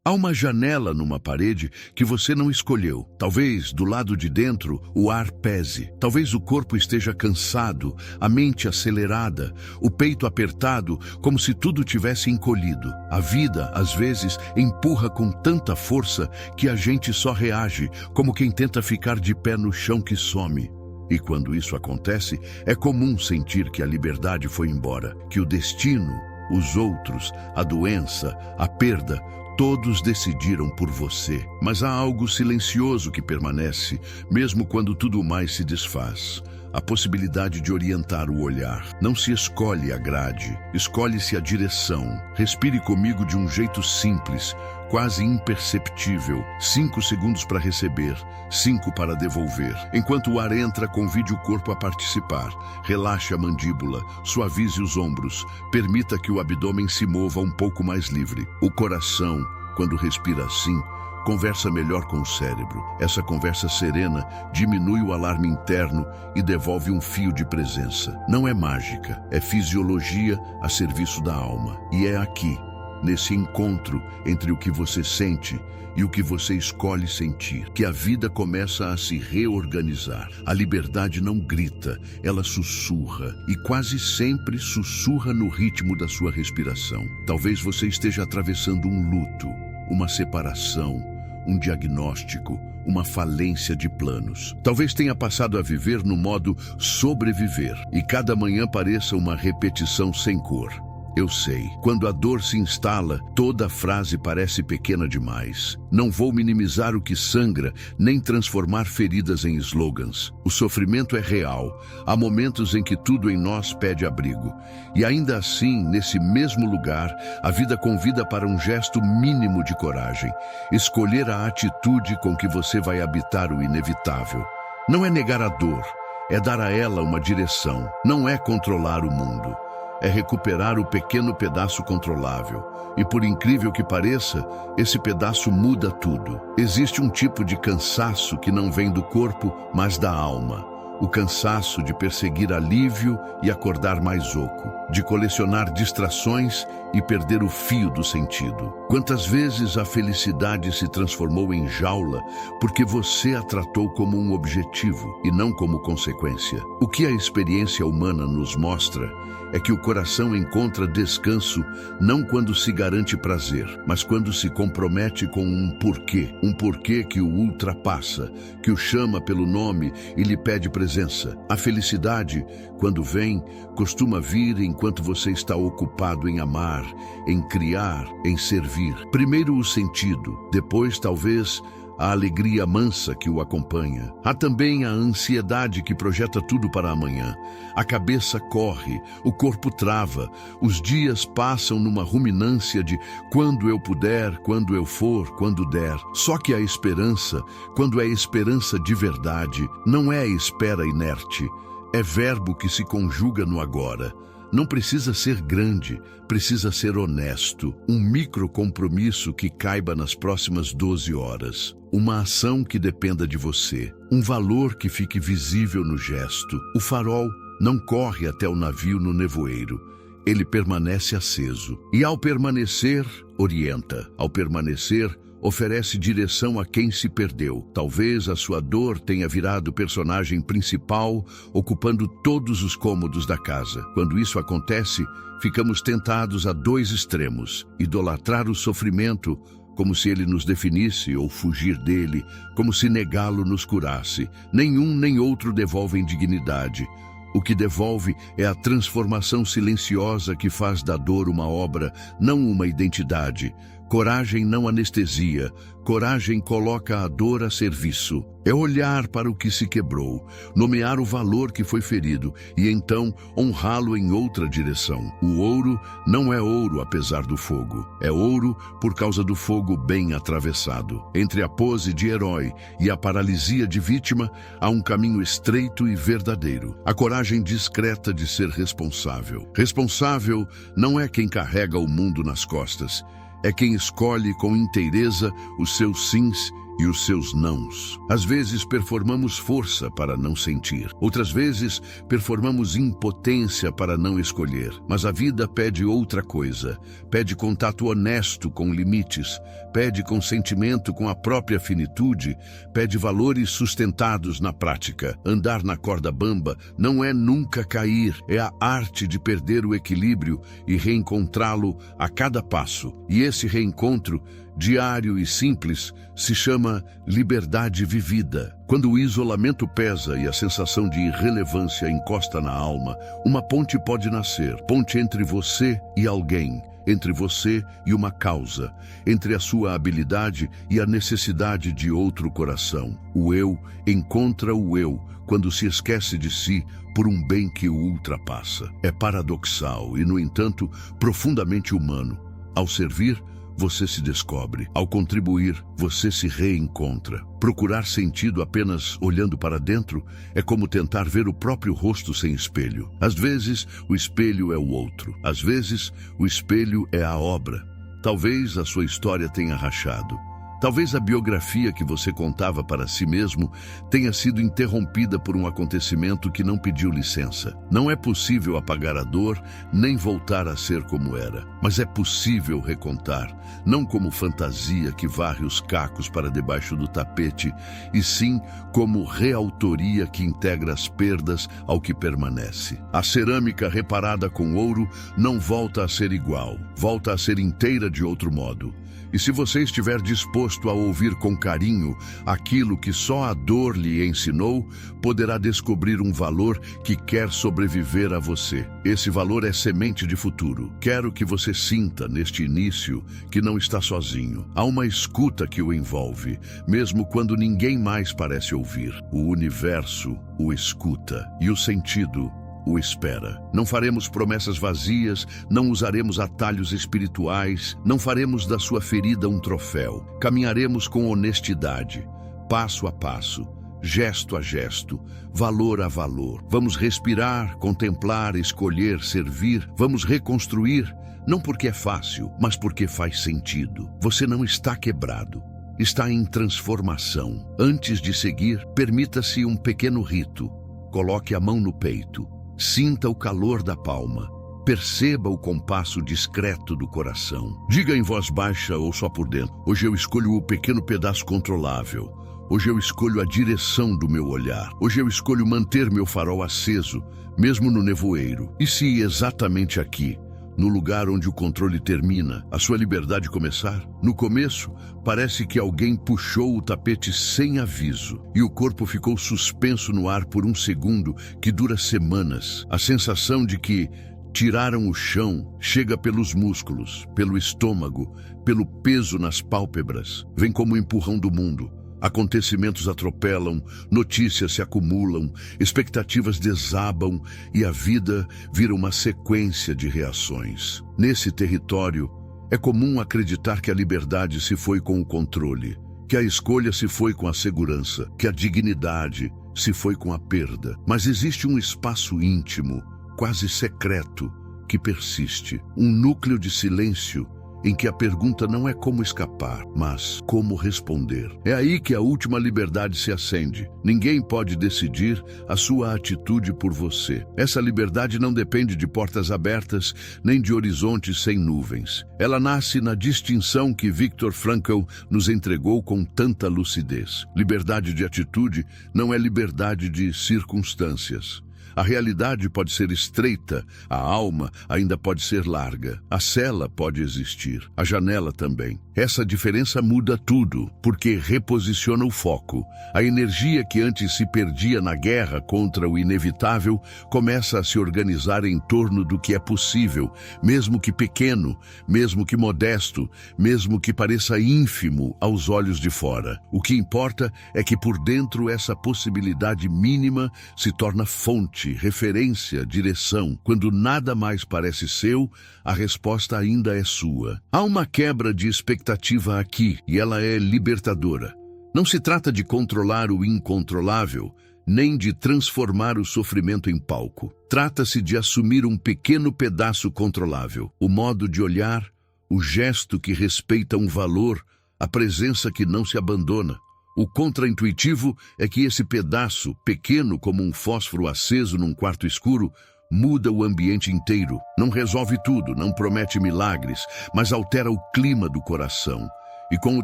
Há uma janela numa parede que você não escolheu. Talvez do lado de dentro o ar pese. Talvez o corpo esteja cansado, a mente acelerada, o peito apertado, como se tudo tivesse encolhido. A vida, às vezes, empurra com tanta força que a gente só reage, como quem tenta ficar de pé no chão que some. E quando isso acontece, é comum sentir que a liberdade foi embora, que o destino, os outros, a doença, a perda, todos decidiram por você. Mas há algo silencioso que permanece, mesmo quando tudo mais se desfaz. A possibilidade de orientar o olhar. Não se escolhe a grade, escolhe-se a direção. Respire comigo de um jeito simples, quase imperceptível. 5 segundos para receber, 5 para devolver. Enquanto o ar entra, convide o corpo a participar. Relaxe a mandíbula, suavize os ombros, permita que o abdômen se mova um pouco mais livre. O coração, quando respira assim, conversa melhor com o cérebro. Essa conversa serena diminui o alarme interno e devolve um fio de presença. Não é mágica, é fisiologia a serviço da alma. E é aqui, nesse encontro entre o que você sente e o que você escolhe sentir, que a vida começa a se reorganizar. A liberdade não grita, ela sussurra, e quase sempre sussurra no ritmo da sua respiração. Talvez você esteja atravessando um luto, uma separação, um diagnóstico, uma falência de planos. Talvez tenha passado a viver no modo sobreviver, e cada manhã pareça uma repetição sem cor. Eu sei, quando a dor se instala, toda frase parece pequena demais. Não vou minimizar o que sangra, nem transformar feridas em slogans. O sofrimento é real. Há momentos em que tudo em nós pede abrigo. E ainda assim, nesse mesmo lugar, a vida convida para um gesto mínimo de coragem. Escolher a atitude com que você vai habitar o inevitável. Não é negar a dor, é dar a ela uma direção. Não é controlar o mundo. É recuperar o pequeno pedaço controlável. E por incrível que pareça, esse pedaço muda tudo. Existe um tipo de cansaço que não vem do corpo, mas da alma. O cansaço de perseguir alívio e acordar mais oco, de colecionar distrações e perder o fio do sentido. Quantas vezes a felicidade se transformou em jaula porque você a tratou como um objetivo e não como consequência? O que a experiência humana nos mostra é que o coração encontra descanso não quando se garante prazer, mas quando se compromete com um porquê que o ultrapassa, que o chama pelo nome e lhe pede presença. A felicidade, quando vem, costuma vir enquanto você está ocupado em amar, em criar, em servir. Primeiro o sentido, depois talvez a alegria mansa que o acompanha. Há também a ansiedade que projeta tudo para amanhã. A cabeça corre, o corpo trava, os dias passam numa ruminância de quando eu puder, quando eu for, quando der. Só que a esperança, quando é esperança de verdade, não é espera inerte, é verbo que se conjuga no agora. Não precisa ser grande, precisa ser honesto. Um micro compromisso que caiba nas próximas 12 horas. Uma ação que dependa de você. Um valor que fique visível no gesto. O farol não corre até o navio no nevoeiro. Ele permanece aceso. E ao permanecer, orienta. Ao permanecer, oferece direção a quem se perdeu. Talvez a sua dor tenha virado personagem principal, ocupando todos os cômodos da casa. Quando isso acontece, ficamos tentados a 2 extremos: idolatrar o sofrimento, como se ele nos definisse, ou fugir dele, como se negá-lo nos curasse. Nenhum nem outro devolvem dignidade. O que devolve é a transformação silenciosa que faz da dor uma obra, não uma identidade. Coragem não anestesia, coragem coloca a dor a serviço. É olhar para o que se quebrou, nomear o valor que foi ferido e então honrá-lo em outra direção. O ouro não é ouro apesar do fogo, é ouro por causa do fogo bem atravessado. Entre a pose de herói e a paralisia de vítima, há um caminho estreito e verdadeiro. A coragem discreta de ser responsável. Responsável não é quem carrega o mundo nas costas, é quem escolhe com inteireza os seus sims e os seus nãos. Às vezes performamos força para não sentir. Outras vezes performamos impotência para não escolher. Mas a vida pede outra coisa. Pede contato honesto com limites. Pede consentimento com a própria finitude. Pede valores sustentados na prática. Andar na corda bamba não é nunca cair. É a arte de perder o equilíbrio e reencontrá-lo a cada passo. E esse reencontro, diário e simples, se chama liberdade vivida. Quando o isolamento pesa e a sensação de irrelevância encosta na alma, uma ponte pode nascer. Ponte entre você e alguém, entre você e uma causa, entre a sua habilidade e a necessidade de outro coração. O eu encontra o eu quando se esquece de si por um bem que o ultrapassa. É paradoxal e, no entanto, profundamente humano. Ao servir, você se descobre. Ao contribuir, você se reencontra. Procurar sentido apenas olhando para dentro é como tentar ver o próprio rosto sem espelho. Às vezes, o espelho é o outro. Às vezes, o espelho é a obra. Talvez a sua história tenha rachado. Talvez a biografia que você contava para si mesmo tenha sido interrompida por um acontecimento que não pediu licença. Não é possível apagar a dor, nem voltar a ser como era. Mas é possível recontar, não como fantasia que varre os cacos para debaixo do tapete, e sim como reautoria que integra as perdas ao que permanece. A cerâmica reparada com ouro não volta a ser igual, volta a ser inteira de outro modo. E se você estiver disposto a ouvir com carinho aquilo que só a dor lhe ensinou, poderá descobrir um valor que quer sobreviver a você. Esse valor é semente de futuro. Quero que você sinta, neste início, que não está sozinho. Há uma escuta que o envolve, mesmo quando ninguém mais parece ouvir. O universo o escuta e o sentido o espera. Não faremos promessas vazias, não usaremos atalhos espirituais, não faremos da sua ferida um troféu. Caminharemos com honestidade, passo a passo, gesto a gesto, valor a valor. Vamos respirar, contemplar, escolher, servir. Vamos reconstruir, não porque é fácil, mas porque faz sentido. Você não está quebrado. Está em transformação. Antes de seguir, permita-se um pequeno rito. Coloque a mão no peito. Sinta o calor da palma. Perceba o compasso discreto do coração. Diga em voz baixa ou só por dentro: hoje eu escolho o pequeno pedaço controlável. Hoje eu escolho a direção do meu olhar. Hoje eu escolho manter meu farol aceso, mesmo no nevoeiro. E se exatamente aqui, no lugar onde o controle termina, a sua liberdade começar? No começo, parece que alguém puxou o tapete sem aviso e o corpo ficou suspenso no ar por um segundo que dura semanas. A sensação de que tiraram o chão chega pelos músculos, pelo estômago, pelo peso nas pálpebras. Vem como um empurrão do mundo. Acontecimentos atropelam, notícias se acumulam, expectativas desabam e a vida vira uma sequência de reações. Nesse território, é comum acreditar que a liberdade se foi com o controle, que a escolha se foi com a segurança, que a dignidade se foi com a perda. Mas existe um espaço íntimo, quase secreto, que persiste, um núcleo de silêncio em que a pergunta não é como escapar, mas como responder. É aí que a última liberdade se acende. Ninguém pode decidir a sua atitude por você. Essa liberdade não depende de portas abertas, nem de horizontes sem nuvens. Ela nasce na distinção que Viktor Frankl nos entregou com tanta lucidez. Liberdade de atitude não é liberdade de circunstâncias. A realidade pode ser estreita, a alma ainda pode ser larga, a cela pode existir, a janela também. Essa diferença muda tudo, porque reposiciona o foco. A energia que antes se perdia na guerra contra o inevitável começa a se organizar em torno do que é possível, mesmo que pequeno, mesmo que modesto, mesmo que pareça ínfimo aos olhos de fora. O que importa é que por dentro essa possibilidade mínima se torna fonte, referência, direção. Quando nada mais parece seu, a resposta ainda é sua. Há uma quebra de expectativa aqui, e ela é libertadora. Não se trata de controlar o incontrolável, nem de transformar o sofrimento em palco. Trata-se de assumir um pequeno pedaço controlável, o modo de olhar, o gesto que respeita um valor, a presença que não se abandona. O contraintuitivo é que esse pedaço, pequeno como um fósforo aceso num quarto escuro, muda o ambiente inteiro. Não resolve tudo, não promete milagres, mas altera o clima do coração. E com o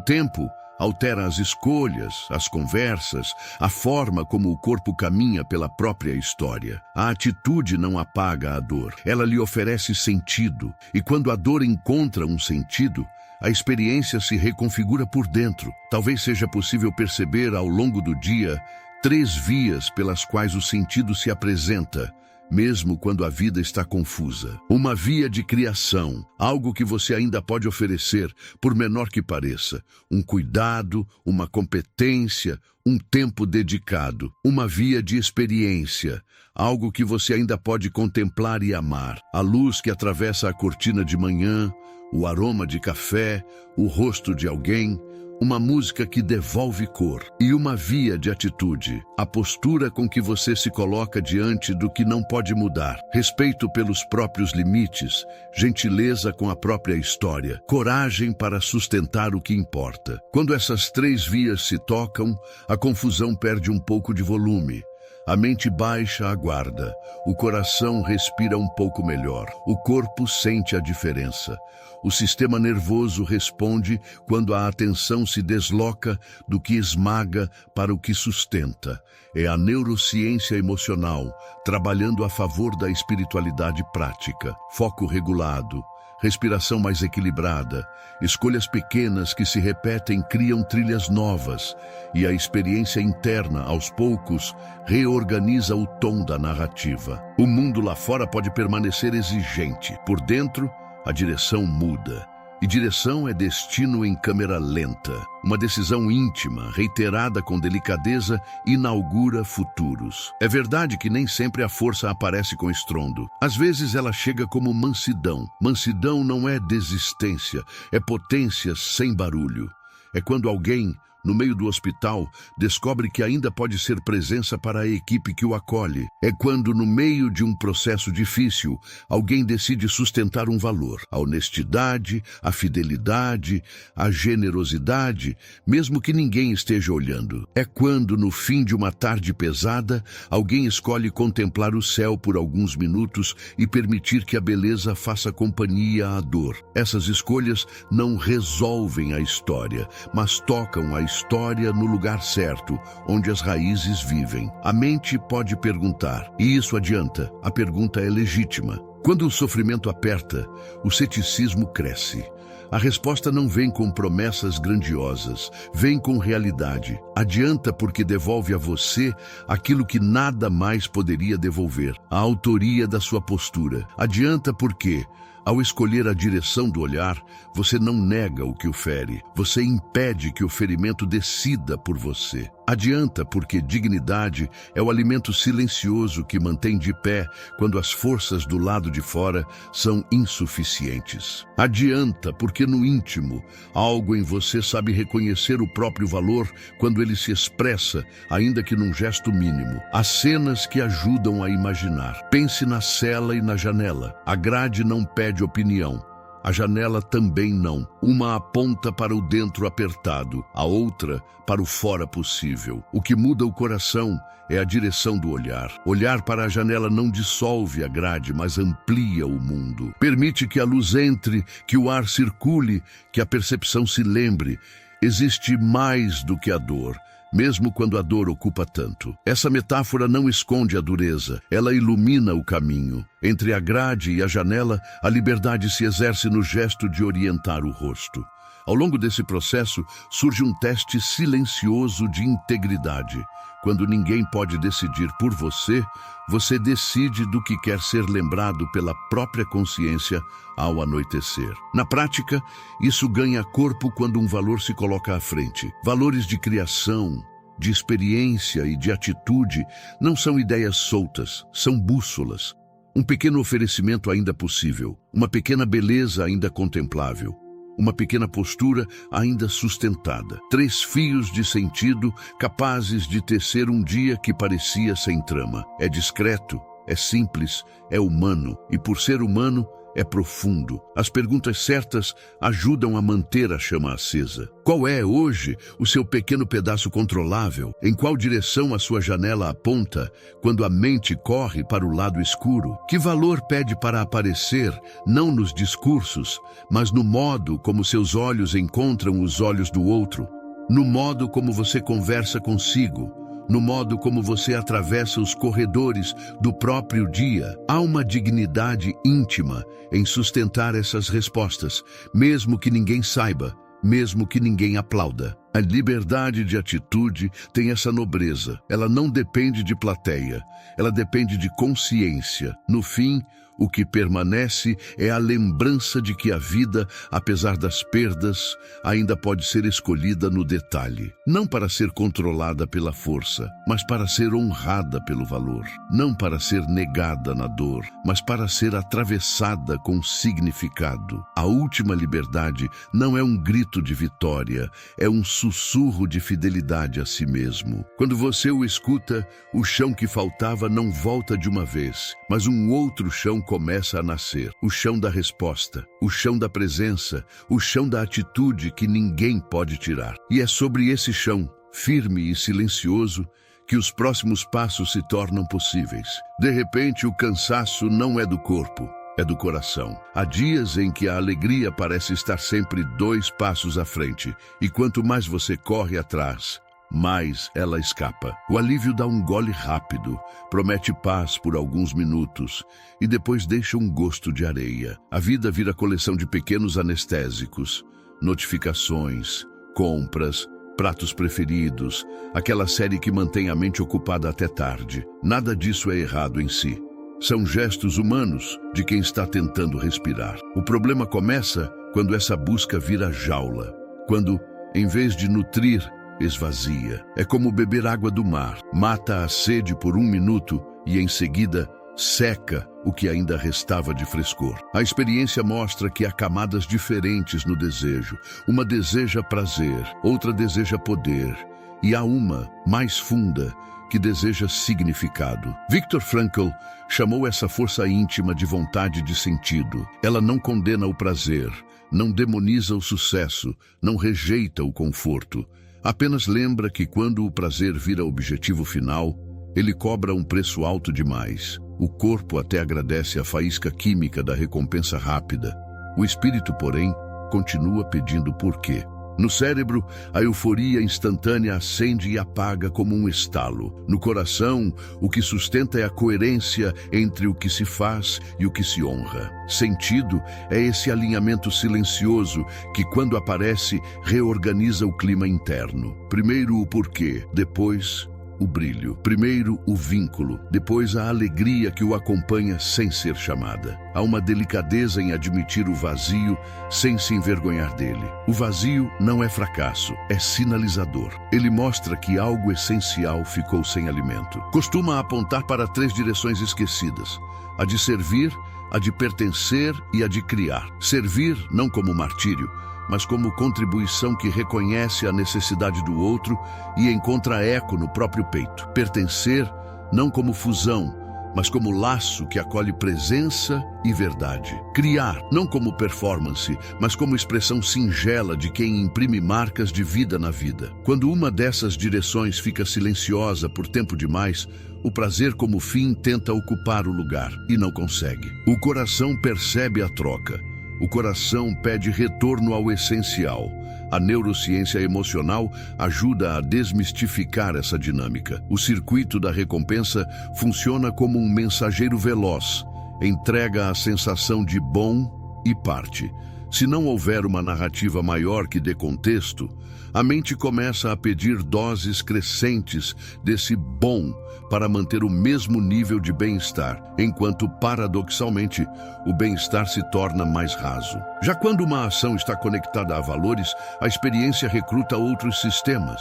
tempo, altera as escolhas, as conversas, a forma como o corpo caminha pela própria história. A atitude não apaga a dor, ela lhe oferece sentido. E quando a dor encontra um sentido, a experiência se reconfigura por dentro. Talvez seja possível perceber ao longo do dia 3 vias pelas quais o sentido se apresenta, mesmo quando a vida está confusa. Uma via de criação, algo que você ainda pode oferecer, por menor que pareça. Um cuidado, uma competência, um tempo dedicado. Uma via de experiência, algo que você ainda pode contemplar e amar. A luz que atravessa a cortina de manhã, o aroma de café, o rosto de alguém, uma música que devolve cor. E uma via de atitude, a postura com que você se coloca diante do que não pode mudar. Respeito pelos próprios limites, gentileza com a própria história, coragem para sustentar o que importa. Quando essas 3 vias se tocam, a confusão perde um pouco de volume. A mente baixa a guarda, o coração respira um pouco melhor, o corpo sente a diferença. O sistema nervoso responde quando a atenção se desloca do que esmaga para o que sustenta. É a neurociência emocional, trabalhando a favor da espiritualidade prática. Foco regulado, respiração mais equilibrada, escolhas pequenas que se repetem criam trilhas novas, e a experiência interna, aos poucos, reorganiza o tom da narrativa. O mundo lá fora pode permanecer exigente. Por dentro, a direção muda. E direção é destino em câmera lenta. Uma decisão íntima, reiterada com delicadeza, inaugura futuros. É verdade que nem sempre a força aparece com estrondo. Às vezes ela chega como mansidão. Mansidão não é desistência, é potência sem barulho. É quando alguém, no meio do hospital, descobre que ainda pode ser presença para a equipe que o acolhe. É quando, no meio de um processo difícil, alguém decide sustentar um valor. A honestidade, a fidelidade, a generosidade, mesmo que ninguém esteja olhando. É quando, no fim de uma tarde pesada, alguém escolhe contemplar o céu por alguns minutos e permitir que a beleza faça companhia à dor. Essas escolhas não resolvem a história, mas tocam a história no lugar certo, onde as raízes vivem. A mente pode perguntar, e isso adianta? A pergunta é legítima. Quando o sofrimento aperta, o ceticismo cresce. A resposta não vem com promessas grandiosas, vem com realidade. Adianta porque devolve a você aquilo que nada mais poderia devolver, a autoria da sua postura. Adianta porque, ao escolher a direção do olhar, você não nega o que o fere, você impede que o ferimento decida por você. Adianta porque dignidade é o alimento silencioso que mantém de pé quando as forças do lado de fora são insuficientes. Adianta porque no íntimo, algo em você sabe reconhecer o próprio valor quando ele se expressa, ainda que num gesto mínimo. Há cenas que ajudam a imaginar. Pense na cela e na janela. A grade não pede opinião. A janela também não. Uma aponta para o dentro apertado, a outra para o fora possível. O que muda o coração é a direção do olhar. Olhar para a janela não dissolve a grade, mas amplia o mundo. Permite que a luz entre, que o ar circule, que a percepção se lembre. Existe mais do que a dor, mesmo quando a dor ocupa tanto. Essa metáfora não esconde a dureza, ela ilumina o caminho. Entre a grade e a janela, a liberdade se exerce no gesto de orientar o rosto. Ao longo desse processo, surge um teste silencioso de integridade. Quando ninguém pode decidir por você, você decide do que quer ser lembrado pela própria consciência ao anoitecer. Na prática, isso ganha corpo quando um valor se coloca à frente. Valores de criação, de experiência e de atitude não são ideias soltas, são bússolas. Um pequeno oferecimento ainda possível, uma pequena beleza ainda contemplável. Uma pequena postura ainda sustentada. 3 fios de sentido capazes de tecer um dia que parecia sem trama. É discreto, é simples, é humano. E por ser humano, é profundo. As perguntas certas ajudam a manter a chama acesa. Qual é, hoje, o seu pequeno pedaço controlável? Em qual direção a sua janela aponta quando a mente corre para o lado escuro? Que valor pede para aparecer, não nos discursos, mas no modo como seus olhos encontram os olhos do outro? No modo como você conversa consigo? No modo como você atravessa os corredores do próprio dia? Há uma dignidade íntima em sustentar essas respostas, mesmo que ninguém saiba, mesmo que ninguém aplauda. A liberdade de atitude tem essa nobreza. Ela não depende de plateia, ela depende de consciência. No fim, o que permanece é a lembrança de que a vida, apesar das perdas, ainda pode ser escolhida no detalhe. Não para ser controlada pela força, mas para ser honrada pelo valor. Não para ser negada na dor, mas para ser atravessada com significado. A última liberdade não é um grito de vitória, é um sussurro de fidelidade a si mesmo. Quando você o escuta, o chão que faltava não volta de uma vez, mas um outro chão começa a nascer. O chão da resposta, o chão da presença, o chão da atitude que ninguém pode tirar. E é sobre esse chão, firme e silencioso, que os próximos passos se tornam possíveis. De repente, o cansaço não é do corpo, é do coração. Há dias em que a alegria parece estar sempre 2 passos à frente, e quanto mais você corre atrás, mais ela escapa. O alívio dá um gole rápido, promete paz por alguns minutos e depois deixa um gosto de areia. A vida vira coleção de pequenos anestésicos, notificações, compras, pratos preferidos, aquela série que mantém a mente ocupada até tarde. Nada disso é errado em si. São gestos humanos de quem está tentando respirar. O problema começa quando essa busca vira jaula, quando, em vez de nutrir, esvazia. É como beber água do mar. Mata a sede por 1 minuto e, em seguida, seca o que ainda restava de frescor. A experiência mostra que há camadas diferentes no desejo. Uma deseja prazer, outra deseja poder, e há uma, mais funda, que deseja significado. Viktor Frankl chamou essa força íntima de vontade de sentido. Ela não condena o prazer, não demoniza o sucesso, não rejeita o conforto. Apenas lembra que quando o prazer vira objetivo final, ele cobra um preço alto demais. O corpo até agradece a faísca química da recompensa rápida. O espírito, porém, continua pedindo porquê. No cérebro, a euforia instantânea acende e apaga como um estalo. No coração, o que sustenta é a coerência entre o que se faz e o que se honra. Sentido é esse alinhamento silencioso que, quando aparece, reorganiza o clima interno. Primeiro o porquê, depois o brilho. Primeiro o vínculo, depois a alegria que o acompanha sem ser chamada. Há uma delicadeza em admitir o vazio sem se envergonhar dele. O vazio não é fracasso, é sinalizador. Ele mostra que algo essencial ficou sem alimento. Costuma apontar para 3 direções esquecidas: a de servir, a de pertencer e a de criar. Servir não como martírio, mas como contribuição que reconhece a necessidade do outro e encontra eco no próprio peito. Pertencer, não como fusão, mas como laço que acolhe presença e verdade. Criar, não como performance, mas como expressão singela de quem imprime marcas de vida na vida. Quando uma dessas direções fica silenciosa por tempo demais, o prazer como fim tenta ocupar o lugar e não consegue. O coração percebe a troca. O coração pede retorno ao essencial. A neurociência emocional ajuda a desmistificar essa dinâmica. O circuito da recompensa funciona como um mensageiro veloz. Entrega a sensação de bom e parte. Se não houver uma narrativa maior que dê contexto, a mente começa a pedir doses crescentes desse bom para manter o mesmo nível de bem-estar, enquanto, paradoxalmente, o bem-estar se torna mais raso. Já quando uma ação está conectada a valores, a experiência recruta outros sistemas: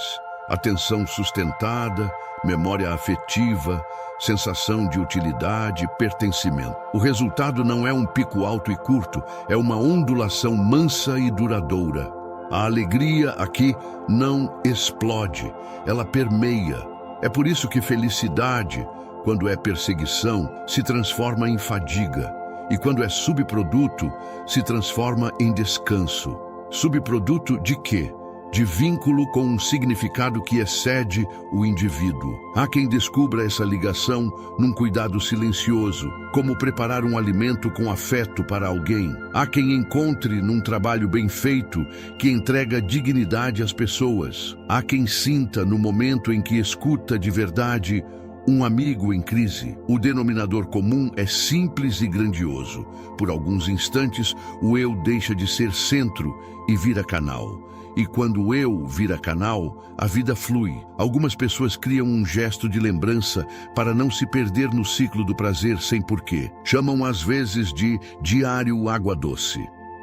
atenção sustentada, memória afetiva, sensação de utilidade, pertencimento. O resultado não é um pico alto e curto, é uma ondulação mansa e duradoura. A alegria aqui não explode, ela permeia. É por isso que felicidade, quando é perseguição, se transforma em fadiga. E quando é subproduto, se transforma em descanso. Subproduto de quê? De vínculo com um significado que excede o indivíduo. Há quem descubra essa ligação num cuidado silencioso, como preparar um alimento com afeto para alguém. Há quem encontre num trabalho bem feito que entrega dignidade às pessoas. Há quem sinta no momento em que escuta de verdade um amigo em crise. O denominador comum é simples e grandioso. Por alguns instantes, o eu deixa de ser centro e vira canal. E quando o eu vira canal, a vida flui. Algumas pessoas criam um gesto de lembrança para não se perder no ciclo do prazer sem porquê. Chamam às vezes de diário água doce.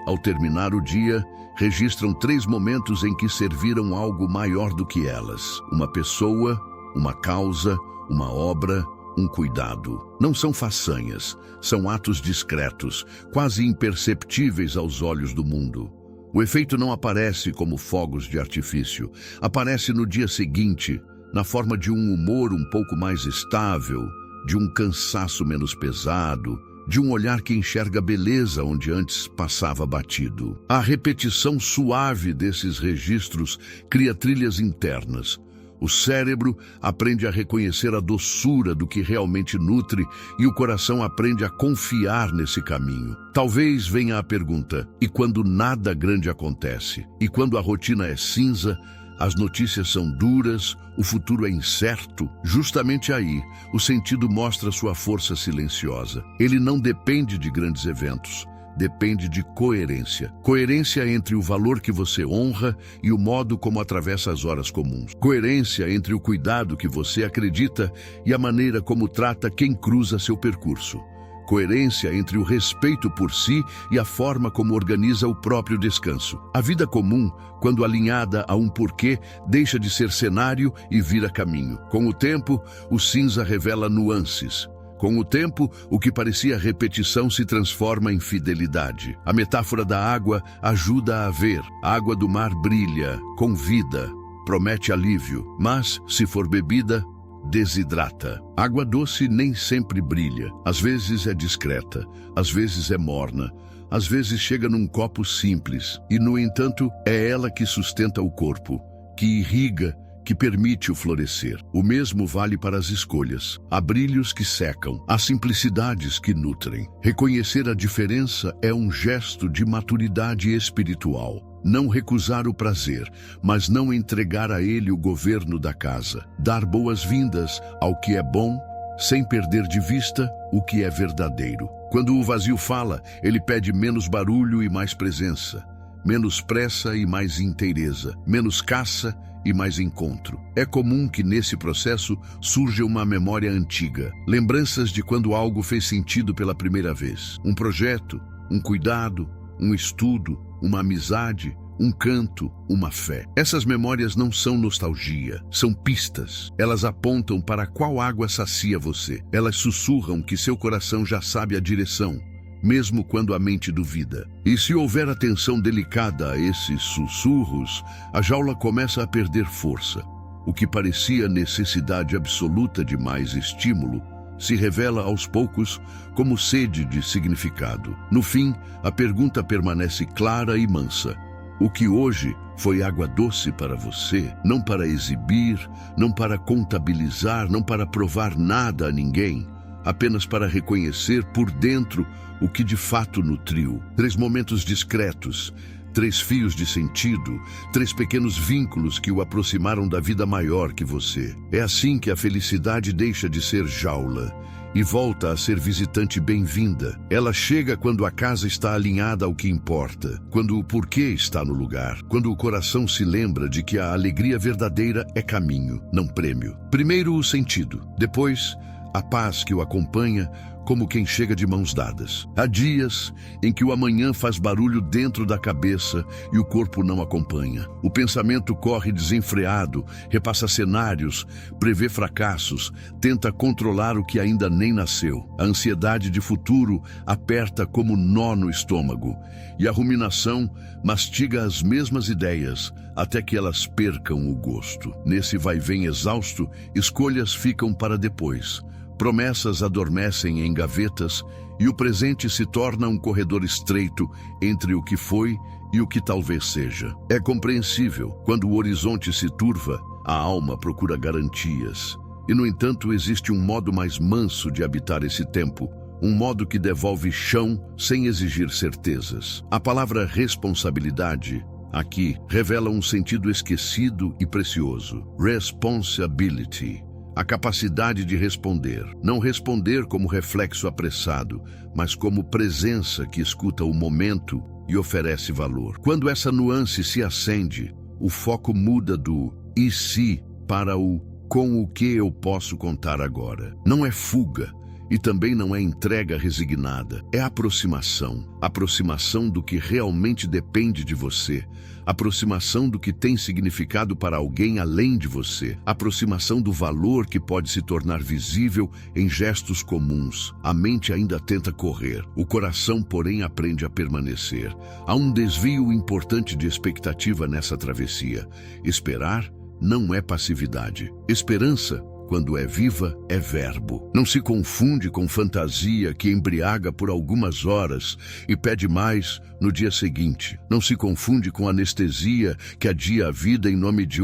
Ao terminar o dia, registram 3 momentos em que serviram algo maior do que elas. Uma pessoa, uma causa, uma obra, um cuidado. Não são façanhas, são atos discretos, quase imperceptíveis aos olhos do mundo. O efeito não aparece como fogos de artifício. Aparece no dia seguinte, na forma de um humor um pouco mais estável, de um cansaço menos pesado, de um olhar que enxerga beleza onde antes passava batido. A repetição suave desses registros cria trilhas internas. O cérebro aprende a reconhecer a doçura do que realmente nutre e o coração aprende a confiar nesse caminho. Talvez venha a pergunta: e quando nada grande acontece? E quando a rotina é cinza, as notícias são duras, o futuro é incerto? Justamente aí, o sentido mostra sua força silenciosa. Ele não depende de grandes eventos. Depende de coerência. Coerência entre o valor que você honra e o modo como atravessa as horas comuns. Coerência entre o cuidado que você acredita e a maneira como trata quem cruza seu percurso. Coerência entre o respeito por si e a forma como organiza o próprio descanso. A vida comum, quando alinhada a um porquê, deixa de ser cenário e vira caminho. Com o tempo, o cinza revela nuances. Com o tempo, o que parecia repetição se transforma em fidelidade. A metáfora da água ajuda a ver. A água do mar brilha, convida, promete alívio, mas, se for bebida, desidrata. Água doce nem sempre brilha. Às vezes é discreta, às vezes é morna, às vezes chega num copo simples. E, no entanto, é ela que sustenta o corpo, que irriga, que permite o florescer. O mesmo vale para as escolhas. Há brilhos que secam, há simplicidades que nutrem. Reconhecer a diferença é um gesto de maturidade espiritual. Não recusar o prazer, mas não entregar a ele o governo da casa. Dar boas-vindas ao que é bom, sem perder de vista o que é verdadeiro. Quando o vazio fala, ele pede menos barulho e mais presença. Menos pressa e mais inteireza. Menos caça e mais encontro. É comum que nesse processo surja uma memória antiga, lembranças de quando algo fez sentido pela primeira vez. Um projeto, um cuidado, um estudo, uma amizade, um canto, uma fé. Essas memórias não são nostalgia, são pistas. Elas apontam para qual água sacia você. Elas sussurram que seu coração já sabe a direção, mesmo quando a mente duvida. E se houver atenção delicada a esses sussurros, a jaula começa a perder força. O que parecia necessidade absoluta de mais estímulo se revela aos poucos como sede de significado. No fim, a pergunta permanece clara e mansa. O que hoje foi água doce para você, não para exibir, não para contabilizar, não para provar nada a ninguém, apenas para reconhecer por dentro o que de fato nutriu. 3 momentos discretos, 3 fios de sentido, 3 pequenos vínculos que o aproximaram da vida maior que você. É assim que a felicidade deixa de ser jaula e volta a ser visitante bem-vinda. Ela chega quando a casa está alinhada ao que importa, quando o porquê está no lugar, quando o coração se lembra de que a alegria verdadeira é caminho, não prêmio. Primeiro o sentido, depois a paz que o acompanha, como quem chega de mãos dadas. Há dias em que o amanhã faz barulho dentro da cabeça e o corpo não acompanha. O pensamento corre desenfreado, repassa cenários, prevê fracassos, tenta controlar o que ainda nem nasceu. A ansiedade de futuro aperta como nó no estômago e a ruminação mastiga as mesmas ideias até que elas percam o gosto. Nesse vai-vem exausto, escolhas ficam para depois. Promessas adormecem em gavetas e o presente se torna um corredor estreito entre o que foi e o que talvez seja. É compreensível. Quando o horizonte se turva, a alma procura garantias. E, no entanto, existe um modo mais manso de habitar esse tempo, um modo que devolve chão sem exigir certezas. A palavra responsabilidade, aqui, revela um sentido esquecido e precioso. Responsibility. A capacidade de responder. Não responder como reflexo apressado, mas como presença que escuta o momento e oferece valor. Quando essa nuance se acende, o foco muda do "e se" para o "com o que eu posso contar agora". Não é fuga e também não é entrega resignada. É aproximação. Aproximação do que realmente depende de você. Aproximação do que tem significado para alguém além de você. Aproximação do valor que pode se tornar visível em gestos comuns. A mente ainda tenta correr. O coração, porém, aprende a permanecer. Há um desvio importante de expectativa nessa travessia. Esperar não é passividade. Esperança, quando é viva, é verbo. Não se confunde com fantasia que embriaga por algumas horas e pede mais no dia seguinte. Não se confunde com anestesia que adia a vida em nome de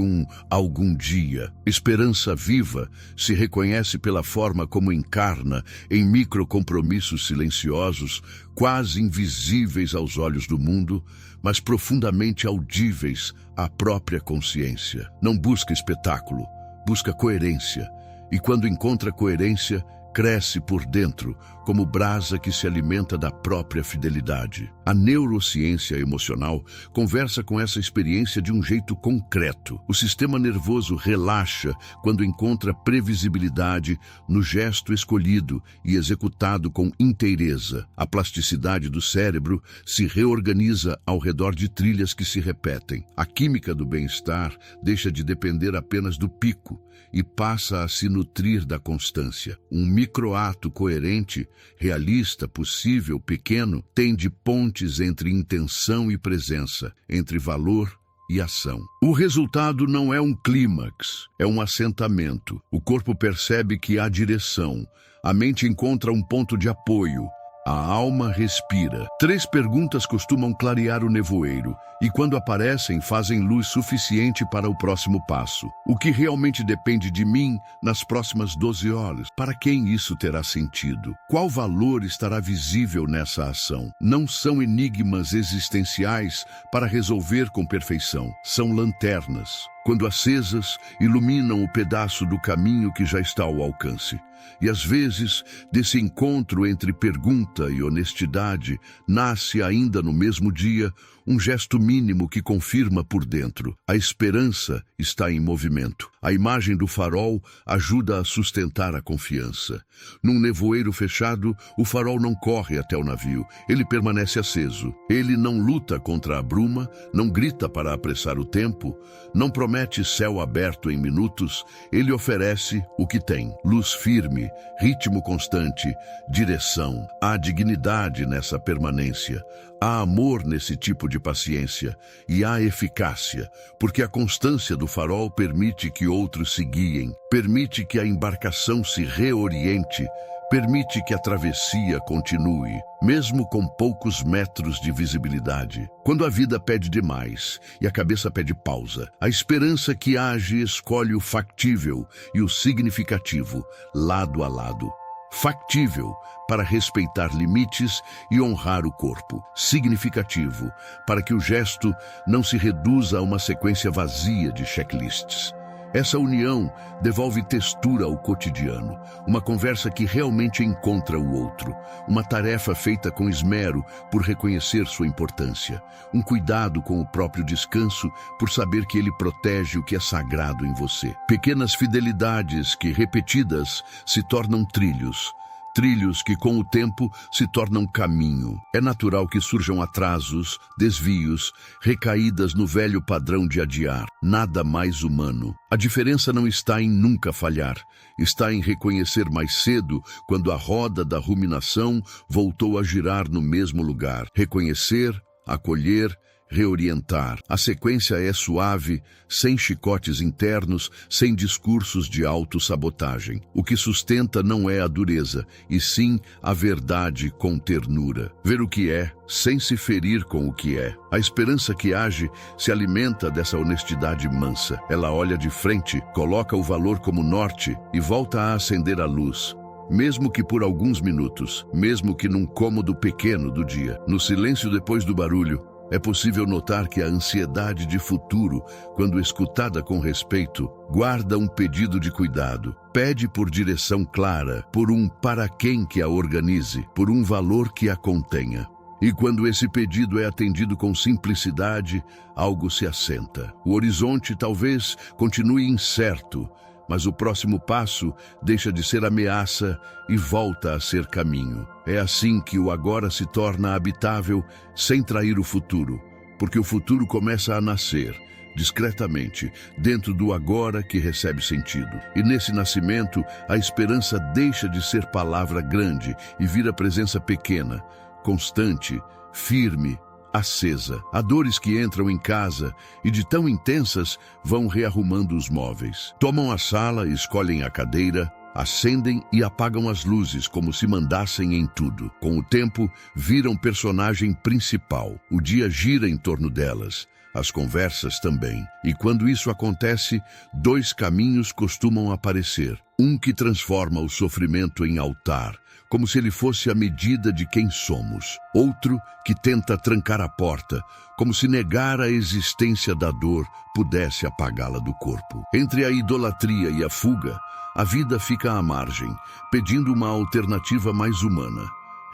algum dia. Esperança viva se reconhece pela forma como encarna em microcompromissos silenciosos, quase invisíveis aos olhos do mundo, mas profundamente audíveis à própria consciência. Não busca espetáculo, busca coerência. E quando encontra coerência, cresce por dentro, como brasa que se alimenta da própria fidelidade. A neurociência emocional conversa com essa experiência de um jeito concreto. O sistema nervoso relaxa quando encontra previsibilidade no gesto escolhido e executado com inteireza. A plasticidade do cérebro se reorganiza ao redor de trilhas que se repetem. A química do bem-estar deixa de depender apenas do pico e passa a se nutrir da constância. Um microato coerente, realista, possível, pequeno, tende pontes entre intenção e presença, entre valor e ação. O resultado não é um clímax, é um assentamento. O corpo percebe que há direção, a mente encontra um ponto de apoio, a alma respira. 3 perguntas costumam clarear o nevoeiro e, quando aparecem, fazem luz suficiente para o próximo passo. O que realmente depende de mim nas próximas 12 horas? Para quem isso terá sentido? Qual valor estará visível nessa ação? Não são enigmas existenciais para resolver com perfeição. São lanternas. Quando acesas, iluminam o pedaço do caminho que já está ao alcance. E às vezes, desse encontro entre pergunta e honestidade, nasce ainda no mesmo dia um gesto mínimo que confirma por dentro. A esperança está em movimento. A imagem do farol ajuda a sustentar a confiança. Num nevoeiro fechado, o farol não corre até o navio. Ele permanece aceso. Ele não luta contra a bruma, não grita para apressar o tempo, não promete céu aberto em minutos. Ele oferece o que tem: luz firme, ritmo constante, direção. Há dignidade nessa permanência. Há amor nesse tipo de paciência e há eficácia, porque a constância do farol permite que outros se guiem, permite que a embarcação se reoriente, permite que a travessia continue, mesmo com poucos metros de visibilidade. Quando a vida pede demais e a cabeça pede pausa, a esperança que age escolhe o factível e o significativo, lado a lado. Factível, para respeitar limites e honrar o corpo. Significativo, para que o gesto não se reduza a uma sequência vazia de checklists. Essa união devolve textura ao cotidiano, uma conversa que realmente encontra o outro, uma tarefa feita com esmero por reconhecer sua importância, um cuidado com o próprio descanso por saber que ele protege o que é sagrado em você. Pequenas fidelidades que, repetidas, se tornam trilhos. Trilhos que, com o tempo, se tornam caminho. É natural que surjam atrasos, desvios, recaídas no velho padrão de adiar. Nada mais humano. A diferença não está em nunca falhar. Está em reconhecer mais cedo, quando a roda da ruminação voltou a girar no mesmo lugar. Reconhecer, acolher, reorientar. A sequência é suave, sem chicotes internos, sem discursos de autossabotagem. O que sustenta não é a dureza, e sim a verdade com ternura. Ver o que é, sem se ferir com o que é. A esperança que age se alimenta dessa honestidade mansa. Ela olha de frente, coloca o valor como norte e volta a acender a luz. Mesmo que por alguns minutos, mesmo que num cômodo pequeno do dia, no silêncio depois do barulho, é possível notar que a ansiedade de futuro, quando escutada com respeito, guarda um pedido de cuidado. Pede por direção clara, por um para quem que a organize, por um valor que a contenha. E quando esse pedido é atendido com simplicidade, algo se assenta. O horizonte talvez continue incerto, mas o próximo passo deixa de ser ameaça e volta a ser caminho. É assim que o agora se torna habitável sem trair o futuro, porque o futuro começa a nascer, discretamente, dentro do agora que recebe sentido. E nesse nascimento, a esperança deixa de ser palavra grande e vira presença pequena, constante, firme, acesa. Há dores que entram em casa e de tão intensas vão rearrumando os móveis. Tomam a sala, escolhem a cadeira, acendem e apagam as luzes como se mandassem em tudo. Com o tempo, viram personagem principal. O dia gira em torno delas, as conversas também. E quando isso acontece, dois caminhos costumam aparecer. Um que transforma o sofrimento em altar, como se ele fosse a medida de quem somos. Outro que tenta trancar a porta, como se negar a existência da dor pudesse apagá-la do corpo. Entre a idolatria e a fuga, a vida fica à margem, pedindo uma alternativa mais humana.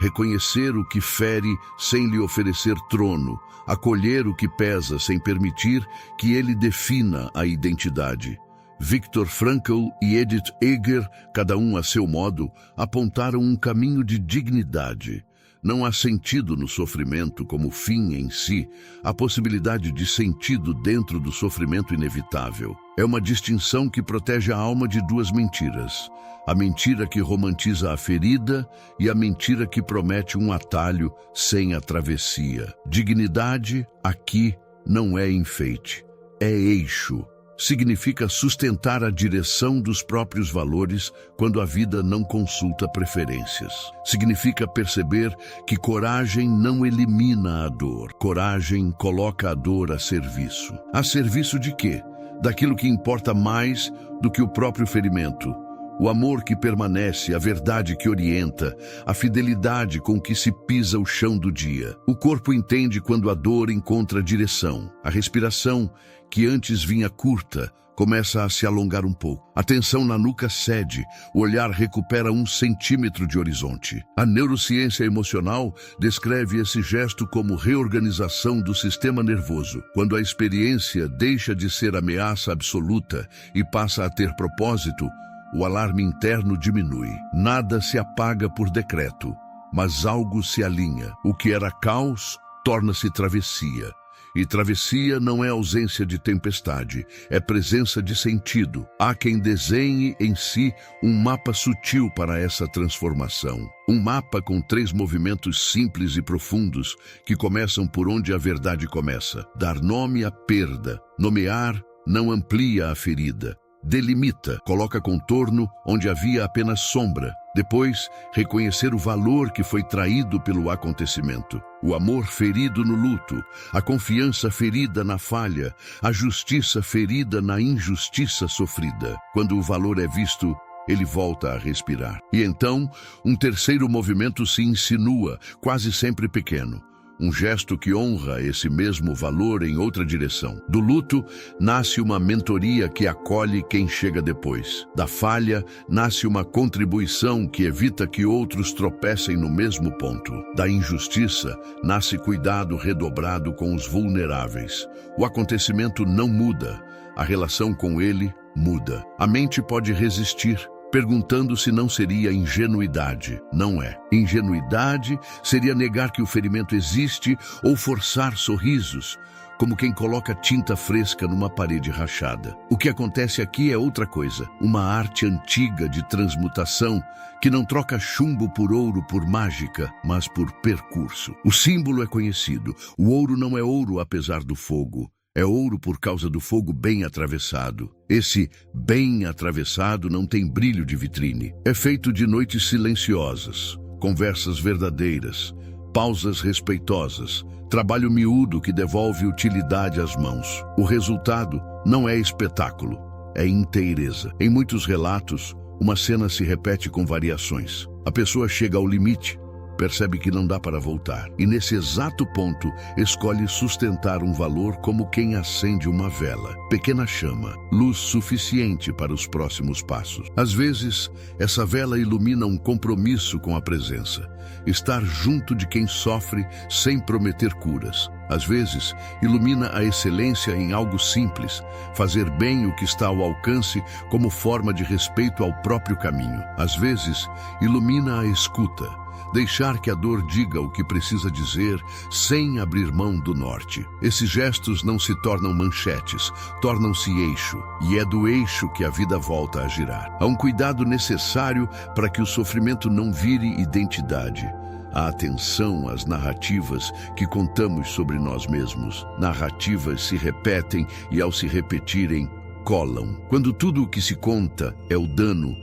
Reconhecer o que fere sem lhe oferecer trono, acolher o que pesa sem permitir que ele defina a identidade. Viktor Frankl e Edith Eger, cada um a seu modo, apontaram um caminho de dignidade. Não há sentido no sofrimento como fim em si, há possibilidade de sentido dentro do sofrimento inevitável. É uma distinção que protege a alma de duas mentiras. A mentira que romantiza a ferida e a mentira que promete um atalho sem a travessia. Dignidade, aqui, não é enfeite, é eixo. Significa sustentar a direção dos próprios valores quando a vida não consulta preferências. Significa perceber que coragem não elimina a dor. Coragem coloca a dor a serviço. A serviço de quê? Daquilo que importa mais do que o próprio ferimento. O amor que permanece, a verdade que orienta, a fidelidade com que se pisa o chão do dia. O corpo entende quando a dor encontra direção. A respiração, que antes vinha curta, começa a se alongar um pouco. A tensão na nuca cede, o olhar recupera 1 centímetro de horizonte. A neurociência emocional descreve esse gesto como reorganização do sistema nervoso. Quando a experiência deixa de ser ameaça absoluta e passa a ter propósito, o alarme interno diminui. Nada se apaga por decreto, mas algo se alinha. O que era caos torna-se travessia. E travessia não é ausência de tempestade, é presença de sentido. Há quem desenhe em si um mapa sutil para essa transformação. Um mapa com 3 movimentos simples e profundos que começam por onde a verdade começa. Dar nome à perda. Nomear não amplia a ferida. Delimita, coloca contorno onde havia apenas sombra. Depois, reconhecer o valor que foi traído pelo acontecimento. O amor ferido no luto, a confiança ferida na falha, a justiça ferida na injustiça sofrida. Quando o valor é visto, ele volta a respirar. E então, um terceiro movimento se insinua, quase sempre pequeno. Um gesto que honra esse mesmo valor em outra direção. Do luto, nasce uma mentoria que acolhe quem chega depois. Da falha, nasce uma contribuição que evita que outros tropecem no mesmo ponto. Da injustiça, nasce cuidado redobrado com os vulneráveis. O acontecimento não muda, a relação com ele muda. A mente pode resistir, perguntando se não seria ingenuidade. Não é. Ingenuidade seria negar que o ferimento existe ou forçar sorrisos, como quem coloca tinta fresca numa parede rachada. O que acontece aqui é outra coisa, uma arte antiga de transmutação que não troca chumbo por ouro por mágica, mas por percurso. O símbolo é conhecido. O ouro não é ouro apesar do fogo. É ouro por causa do fogo bem atravessado. Esse bem atravessado não tem brilho de vitrine. É feito de noites silenciosas, conversas verdadeiras, pausas respeitosas, trabalho miúdo que devolve utilidade às mãos. O resultado não é espetáculo, é inteireza. Em muitos relatos, uma cena se repete com variações. A pessoa chega ao limite, percebe que não dá para voltar e nesse exato ponto escolhe sustentar um valor como quem acende uma vela. Pequena chama, luz suficiente para os próximos passos. Às vezes, essa vela ilumina um compromisso com a presença. Estar junto de quem sofre sem prometer curas. Às vezes, ilumina a excelência em algo simples, fazer bem o que está ao alcance como forma de respeito ao próprio caminho. Às vezes, ilumina a escuta, deixar que a dor diga o que precisa dizer sem abrir mão do norte. Esses gestos não se tornam manchetes, tornam-se eixo, e é do eixo que a vida volta a girar. Há um cuidado necessário para que o sofrimento não vire identidade. A atenção às narrativas que contamos sobre nós mesmos. Narrativas se repetem e, ao se repetirem, colam. Quando tudo o que se conta é o dano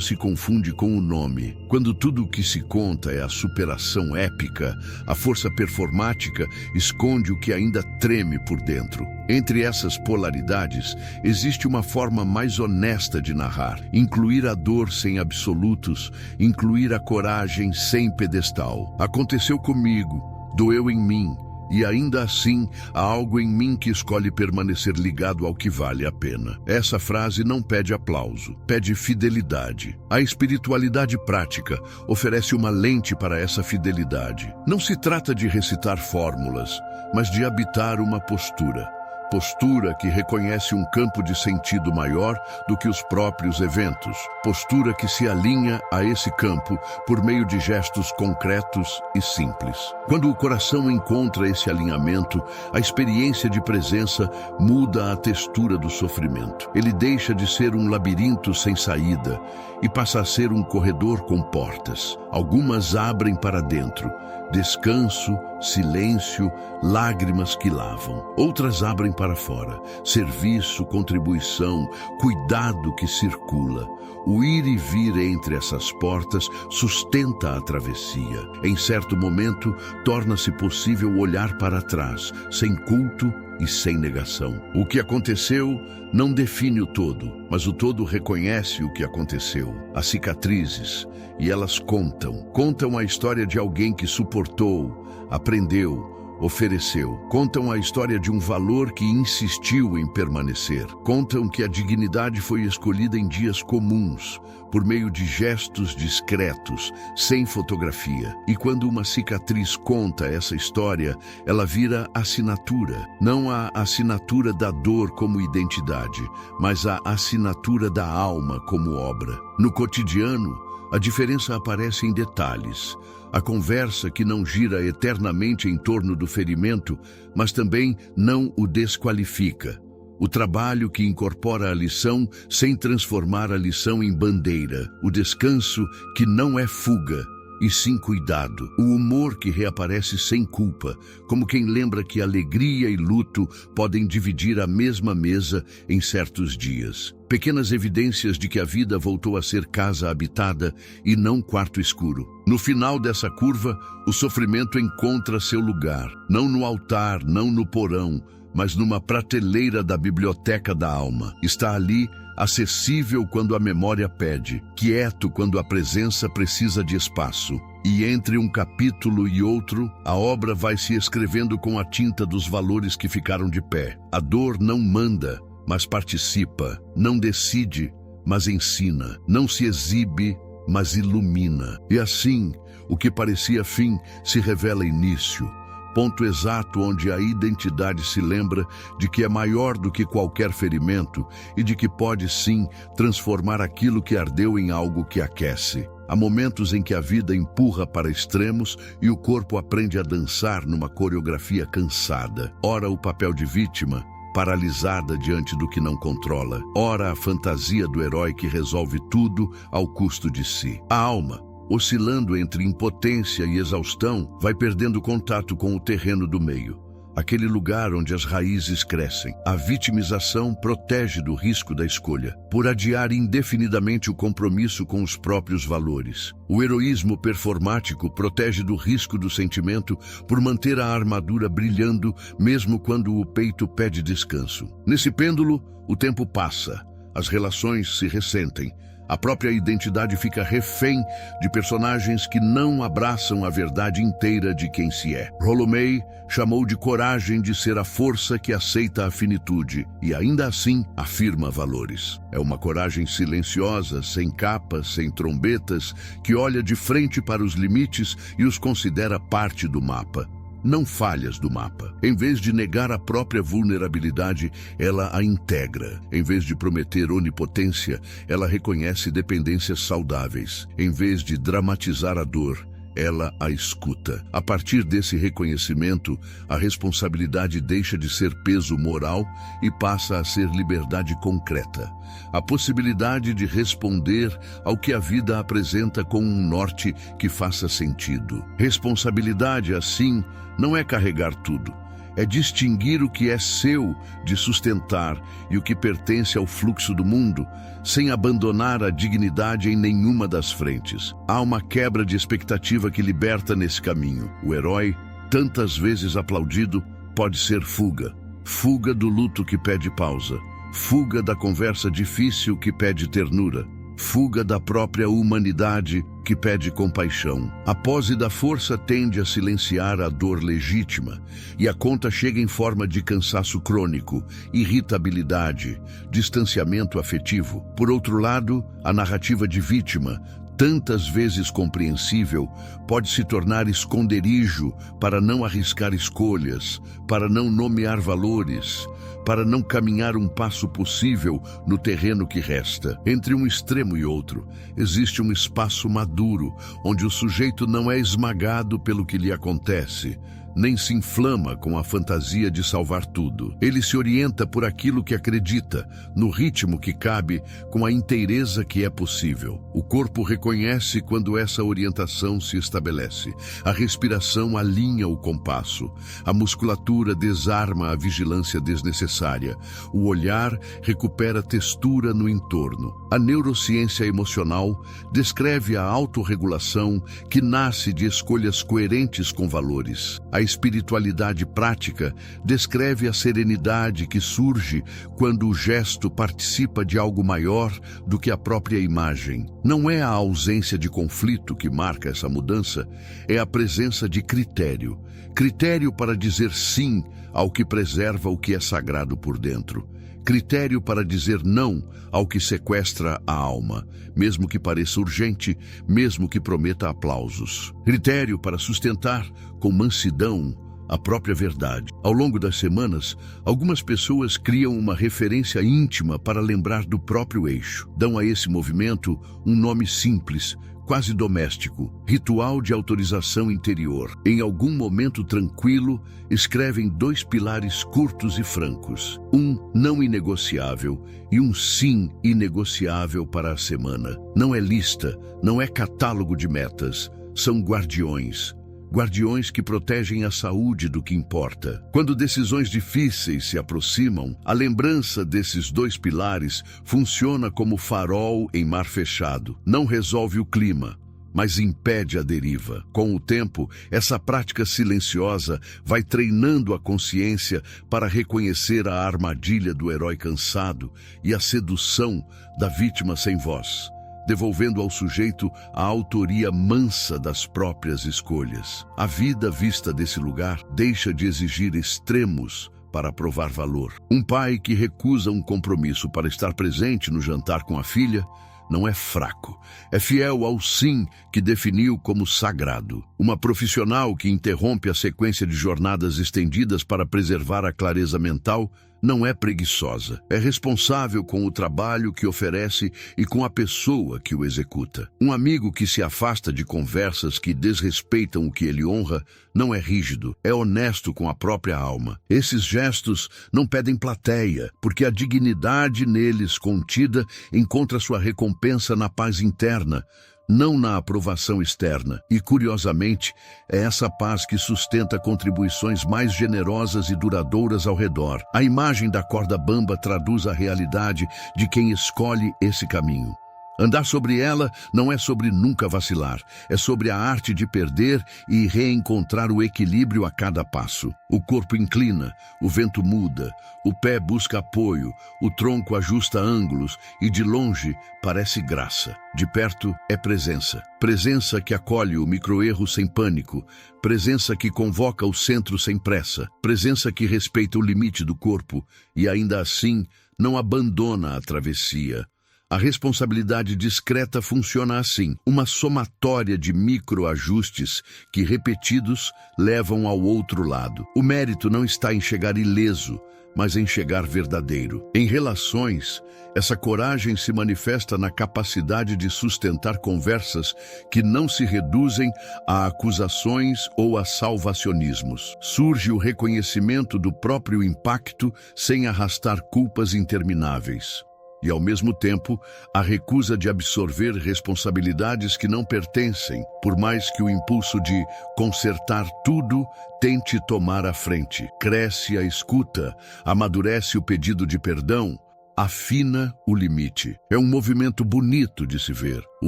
se confunde com o nome. Quando tudo o que se conta é a superação épica, a força performática esconde o que ainda treme por dentro. Entre essas polaridades, existe uma forma mais honesta de narrar. Incluir a dor sem absolutos, incluir a coragem sem pedestal. Aconteceu comigo, doeu em mim. E ainda assim, há algo em mim que escolhe permanecer ligado ao que vale a pena. Essa frase não pede aplauso, pede fidelidade. A espiritualidade prática oferece uma lente para essa fidelidade. Não se trata de recitar fórmulas, mas de habitar uma postura. Postura que reconhece um campo de sentido maior do que os próprios eventos. Postura que se alinha a esse campo por meio de gestos concretos e simples. Quando o coração encontra esse alinhamento, a experiência de presença muda a textura do sofrimento. Ele deixa de ser um labirinto sem saída e passa a ser um corredor com portas. Algumas abrem para dentro. Descanso, silêncio, lágrimas que lavam. Outras abrem para fora. Serviço, contribuição, cuidado que circula. O ir e vir entre essas portas sustenta a travessia. Em certo momento, torna-se possível olhar para trás, sem culto e sem negação. O que aconteceu não define o todo, mas o todo reconhece o que aconteceu. As cicatrizes, e elas contam a história de alguém que suportou, aprendeu, ofereceu. Contam a história de um valor que insistiu em permanecer. Contam que a dignidade foi escolhida em dias comuns, por meio de gestos discretos, sem fotografia. E quando uma cicatriz conta essa história, ela vira assinatura. Não a assinatura da dor como identidade, mas a assinatura da alma como obra. No cotidiano, a diferença aparece em detalhes. A conversa que não gira eternamente em torno do ferimento, mas também não o desqualifica. O trabalho que incorpora a lição sem transformar a lição em bandeira. O descanso que não é fuga, e sim cuidado. O humor que reaparece sem culpa, como quem lembra que alegria e luto podem dividir a mesma mesa em certos dias. Pequenas evidências de que a vida voltou a ser casa habitada e não quarto escuro. No final dessa curva, o sofrimento encontra seu lugar, não no altar, não no porão, mas numa prateleira da biblioteca da alma. Está ali, acessível quando a memória pede, quieto quando a presença precisa de espaço. E entre um capítulo e outro, a obra vai se escrevendo com a tinta dos valores que ficaram de pé. A dor não manda, mas participa. Não decide, mas ensina. Não se exibe, mas ilumina. E assim, o que parecia fim se revela início. Ponto exato onde a identidade se lembra de que é maior do que qualquer ferimento e de que pode sim transformar aquilo que ardeu em algo que aquece. Há momentos em que a vida empurra para extremos e o corpo aprende a dançar numa coreografia cansada. Ora o papel de vítima, paralisada diante do que não controla. Ora a fantasia do herói que resolve tudo ao custo de si. A alma, oscilando entre impotência e exaustão, vai perdendo contato com o terreno do meio, aquele lugar onde as raízes crescem. A vitimização protege do risco da escolha, por adiar indefinidamente o compromisso com os próprios valores. O heroísmo performático protege do risco do sentimento por manter a armadura brilhando mesmo quando o peito pede descanso. Nesse pêndulo, o tempo passa, as relações se ressentem, a própria identidade fica refém de personagens que não abraçam a verdade inteira de quem se é. Rollo May chamou de coragem de ser a força que aceita a finitude e ainda assim afirma valores. É uma coragem silenciosa, sem capas, sem trombetas, que olha de frente para os limites e os considera parte do mapa. Não falhas do mapa. Em vez de negar a própria vulnerabilidade, ela a integra. Em vez de prometer onipotência, ela reconhece dependências saudáveis. Em vez de dramatizar a dor, ela a escuta. A partir desse reconhecimento, a responsabilidade deixa de ser peso moral e passa a ser liberdade concreta. A possibilidade de responder ao que a vida apresenta com um norte que faça sentido. Responsabilidade, assim, não é carregar tudo. É distinguir o que é seu de sustentar e o que pertence ao fluxo do mundo, sem abandonar a dignidade em nenhuma das frentes. Há uma quebra de expectativa que liberta nesse caminho. O herói, tantas vezes aplaudido, pode ser fuga. Fuga do luto que pede pausa. Fuga da conversa difícil que pede ternura. Fuga da própria humanidade que pede compaixão. A pose da força tende a silenciar a dor legítima e a conta chega em forma de cansaço crônico, irritabilidade, distanciamento afetivo. Por outro lado, a narrativa de vítima, tantas vezes compreensível, pode se tornar esconderijo para não arriscar escolhas, para não nomear valores, para não caminhar um passo possível no terreno que resta. Entre um extremo e outro, existe um espaço maduro, onde o sujeito não é esmagado pelo que lhe acontece, nem se inflama com a fantasia de salvar tudo. Ele se orienta por aquilo que acredita, no ritmo que cabe, com a inteireza que é possível. O corpo reconhece quando essa orientação se estabelece. A respiração alinha o compasso. A musculatura desarma a vigilância desnecessária. O olhar recupera textura no entorno. A neurociência emocional descreve a autorregulação que nasce de escolhas coerentes com valores. A espiritualidade prática descreve a serenidade que surge quando o gesto participa de algo maior do que a própria imagem. Não é a ausência de conflito que marca essa mudança, é a presença de critério. Critério para dizer sim ao que preserva o que é sagrado por dentro. Critério para dizer não ao que sequestra a alma, mesmo que pareça urgente, mesmo que prometa aplausos. Critério para sustentar com mansidão a própria verdade. Ao longo das semanas, algumas pessoas criam uma referência íntima para lembrar do próprio eixo. Dão a esse movimento um nome simples, quase doméstico, ritual de autorização interior. Em algum momento tranquilo, escrevem 2 pilares curtos e francos. Um não inegociável e um sim inegociável para a semana. Não é lista, não é catálogo de metas, são guardiões. Guardiões que protegem a saúde do que importa. Quando decisões difíceis se aproximam, a lembrança desses 2 pilares funciona como farol em mar fechado. Não resolve o clima, mas impede a deriva. Com o tempo, essa prática silenciosa vai treinando a consciência para reconhecer a armadilha do herói cansado e a sedução da vítima sem voz, devolvendo ao sujeito a autoria mansa das próprias escolhas. A vida vista desse lugar deixa de exigir extremos para provar valor. Um pai que recusa um compromisso para estar presente no jantar com a filha não é fraco, é fiel ao sim que definiu como sagrado. Uma profissional que interrompe a sequência de jornadas estendidas para preservar a clareza mental não é preguiçosa. É responsável com o trabalho que oferece e com a pessoa que o executa. Um amigo que se afasta de conversas que desrespeitam o que ele honra não é rígido, é honesto com a própria alma. Esses gestos não pedem plateia, porque a dignidade neles contida encontra sua recompensa na paz interna, não na aprovação externa. E, curiosamente, é essa paz que sustenta contribuições mais generosas e duradouras ao redor. A imagem da corda bamba traduz a realidade de quem escolhe esse caminho. Andar sobre ela não é sobre nunca vacilar, é sobre a arte de perder e reencontrar o equilíbrio a cada passo. O corpo inclina, o vento muda, o pé busca apoio, o tronco ajusta ângulos e de longe parece graça. De perto é presença. Presença que acolhe o microerro sem pânico, presença que convoca o centro sem pressa, presença que respeita o limite do corpo e ainda assim não abandona a travessia. A responsabilidade discreta funciona assim, uma somatória de microajustes que, repetidos, levam ao outro lado. O mérito não está em chegar ileso, mas em chegar verdadeiro. Em relações, essa coragem se manifesta na capacidade de sustentar conversas que não se reduzem a acusações ou a salvacionismos. Surge o reconhecimento do próprio impacto sem arrastar culpas intermináveis. E, ao mesmo tempo, a recusa de absorver responsabilidades que não pertencem, por mais que o impulso de consertar tudo tente tomar a frente. Cresce a escuta, amadurece o pedido de perdão, afina o limite. É um movimento bonito de se ver. O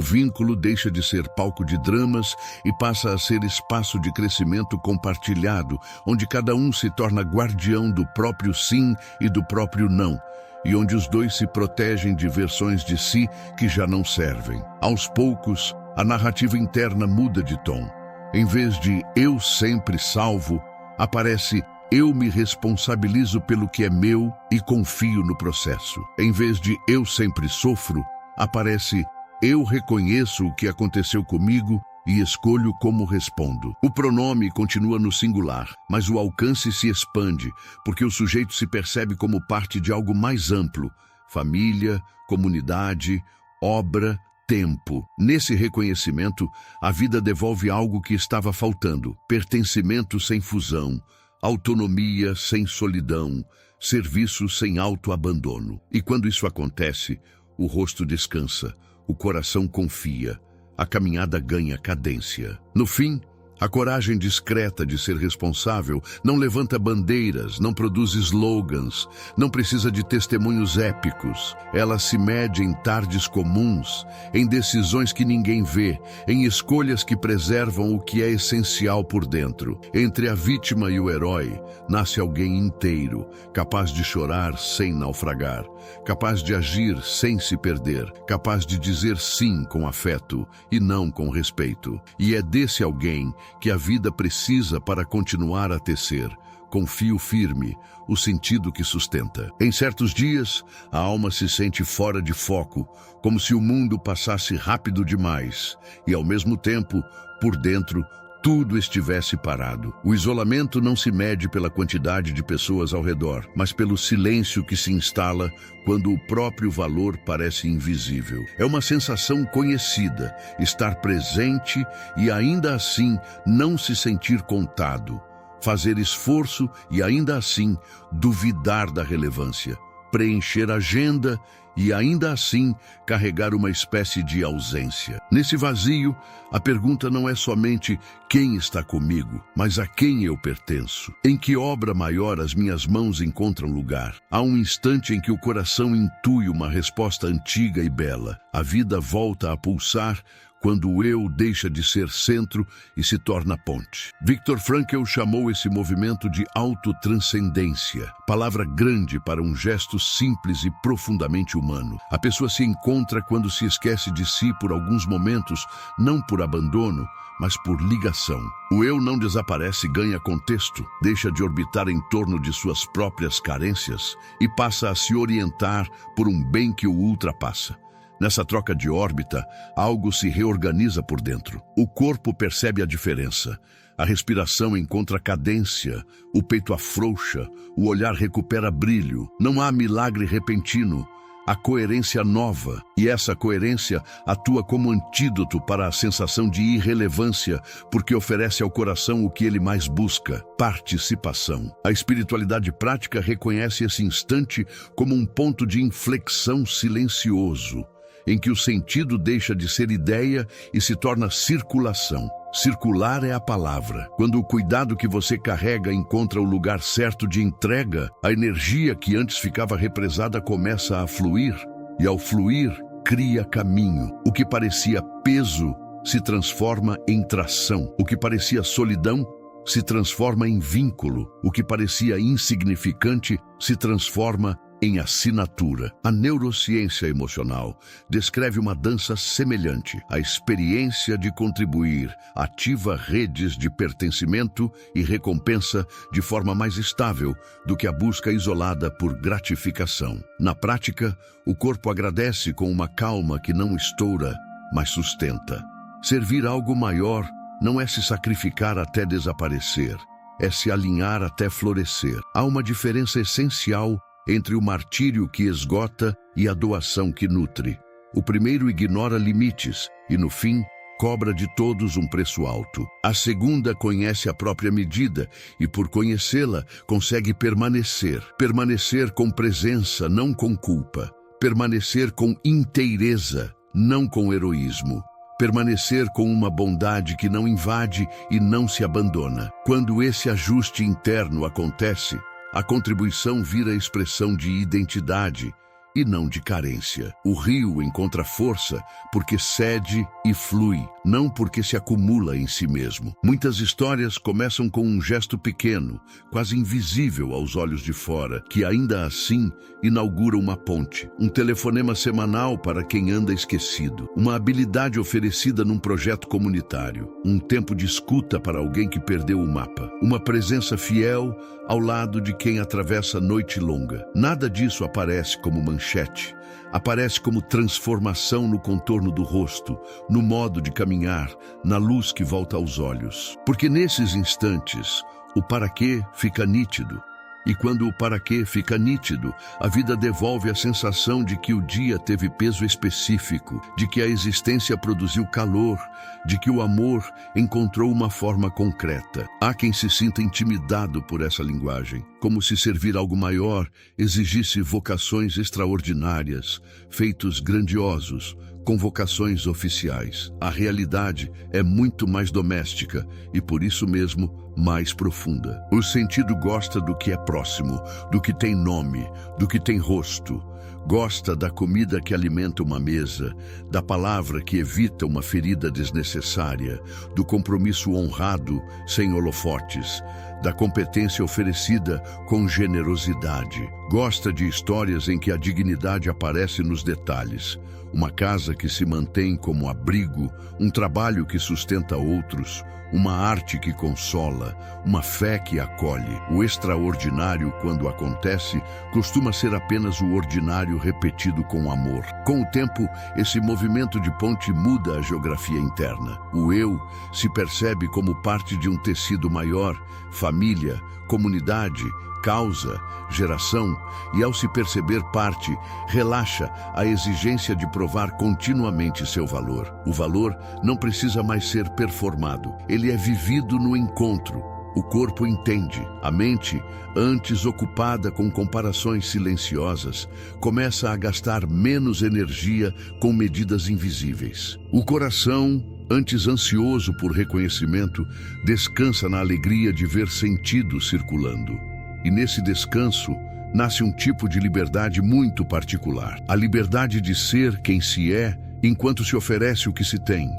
vínculo deixa de ser palco de dramas e passa a ser espaço de crescimento compartilhado, onde cada um se torna guardião do próprio sim e do próprio não, e onde os dois se protegem de versões de si que já não servem. Aos poucos, a narrativa interna muda de tom. Em vez de "eu sempre salvo", aparece "eu me responsabilizo pelo que é meu e confio no processo". Em vez de "eu sempre sofro", aparece "eu reconheço o que aconteceu comigo e escolho como respondo". O pronome continua no singular, mas o alcance se expande, porque o sujeito se percebe como parte de algo mais amplo: família, comunidade, obra, tempo. Nesse reconhecimento, a vida devolve algo que estava faltando: pertencimento sem fusão, autonomia sem solidão, serviço sem autoabandono. E quando isso acontece, o rosto descansa, o coração confia, a caminhada ganha cadência. No fim, a coragem discreta de ser responsável não levanta bandeiras, não produz slogans, não precisa de testemunhos épicos. Ela se mede em tardes comuns, em decisões que ninguém vê, em escolhas que preservam o que é essencial por dentro. Entre a vítima e o herói, nasce alguém inteiro, capaz de chorar sem naufragar, capaz de agir sem se perder, capaz de dizer sim com afeto e não com respeito. E é desse alguém que a vida precisa para continuar a tecer, com fio firme, o sentido que sustenta. Em certos dias, a alma se sente fora de foco, como se o mundo passasse rápido demais, e ao mesmo tempo, por dentro, tudo estivesse parado. O isolamento não se mede pela quantidade de pessoas ao redor, mas pelo silêncio que se instala quando o próprio valor parece invisível. É uma sensação conhecida, estar presente e ainda assim não se sentir contado, fazer esforço e ainda assim duvidar da relevância, preencher agenda e ainda assim carregar uma espécie de ausência. Nesse vazio, a pergunta não é somente quem está comigo, mas a quem eu pertenço. Em que obra maior as minhas mãos encontram lugar? Há um instante em que o coração intui uma resposta antiga e bela. A vida volta a pulsar quando o eu deixa de ser centro e se torna ponte. Viktor Frankl chamou esse movimento de autotranscendência, palavra grande para um gesto simples e profundamente humano. A pessoa se encontra quando se esquece de si por alguns momentos, não por abandono, mas por ligação. O eu não desaparece e ganha contexto, deixa de orbitar em torno de suas próprias carências e passa a se orientar por um bem que o ultrapassa. Nessa troca de órbita, algo se reorganiza por dentro. O corpo percebe a diferença. A respiração encontra cadência, o peito afrouxa, o olhar recupera brilho. Não há milagre repentino, há coerência nova. E essa coerência atua como antídoto para a sensação de irrelevância, porque oferece ao coração o que ele mais busca: participação. A espiritualidade prática reconhece esse instante como um ponto de inflexão silencioso, em que o sentido deixa de ser ideia e se torna circulação. Circular é a palavra. Quando o cuidado que você carrega encontra o lugar certo de entrega, a energia que antes ficava represada começa a fluir, e ao fluir, cria caminho. O que parecia peso se transforma em tração. O que parecia solidão se transforma em vínculo. O que parecia insignificante se transforma em assinatura. A neurociência emocional descreve uma dança semelhante. A experiência de contribuir ativa redes de pertencimento e recompensa de forma mais estável do que a busca isolada por gratificação. Na prática, o corpo agradece com uma calma que não estoura, mas sustenta. Servir algo maior não é se sacrificar até desaparecer, é se alinhar até florescer. Há uma diferença essencial entre o martírio que esgota e a doação que nutre. O primeiro ignora limites e, no fim, cobra de todos um preço alto. A segunda conhece a própria medida e, por conhecê-la, consegue permanecer. Permanecer com presença, não com culpa. Permanecer com inteireza, não com heroísmo. Permanecer com uma bondade que não invade e não se abandona. Quando esse ajuste interno acontece, a contribuição vira expressão de identidade e não de carência. O rio encontra força porque cede e flui, não porque se acumula em si mesmo. Muitas histórias começam com um gesto pequeno, quase invisível aos olhos de fora, que ainda assim inaugura uma ponte. Um telefonema semanal para quem anda esquecido. Uma habilidade oferecida num projeto comunitário. Um tempo de escuta para alguém que perdeu o mapa. Uma presença fiel ao lado de quem atravessa a noite longa. Nada disso aparece como manchete. Aparece como transformação no contorno do rosto, no modo de caminhar, na luz que volta aos olhos. Porque nesses instantes, o para quê fica nítido. E quando o para quê fica nítido, a vida devolve a sensação de que o dia teve peso específico, de que a existência produziu calor, de que o amor encontrou uma forma concreta. Há quem se sinta intimidado por essa linguagem, como se servir algo maior exigisse vocações extraordinárias, feitos grandiosos, convocações oficiais. A realidade é muito mais doméstica e, por isso mesmo, mais profunda. O sentido gosta do que é próximo, do que tem nome, do que tem rosto. Gosta da comida que alimenta uma mesa, da palavra que evita uma ferida desnecessária, do compromisso honrado sem holofotes, da competência oferecida com generosidade. Gosta de histórias em que a dignidade aparece nos detalhes. Uma casa que se mantém como abrigo, um trabalho que sustenta outros, uma arte que consola, uma fé que acolhe. O extraordinário, quando acontece, costuma ser apenas o ordinário repetido com amor. Com o tempo, esse movimento de ponte muda a geografia interna. O eu se percebe como parte de um tecido maior, família, comunidade, causa, geração, e ao se perceber parte, relaxa a exigência de provar continuamente seu valor. O valor não precisa mais ser performado, ele é vivido no encontro. O corpo entende, a mente, antes ocupada com comparações silenciosas, começa a gastar menos energia com medidas invisíveis. O coração, antes ansioso por reconhecimento, descansa na alegria de ver sentido circulando. E nesse descanso, nasce um tipo de liberdade muito particular. A liberdade de ser quem se é, enquanto se oferece o que se tem,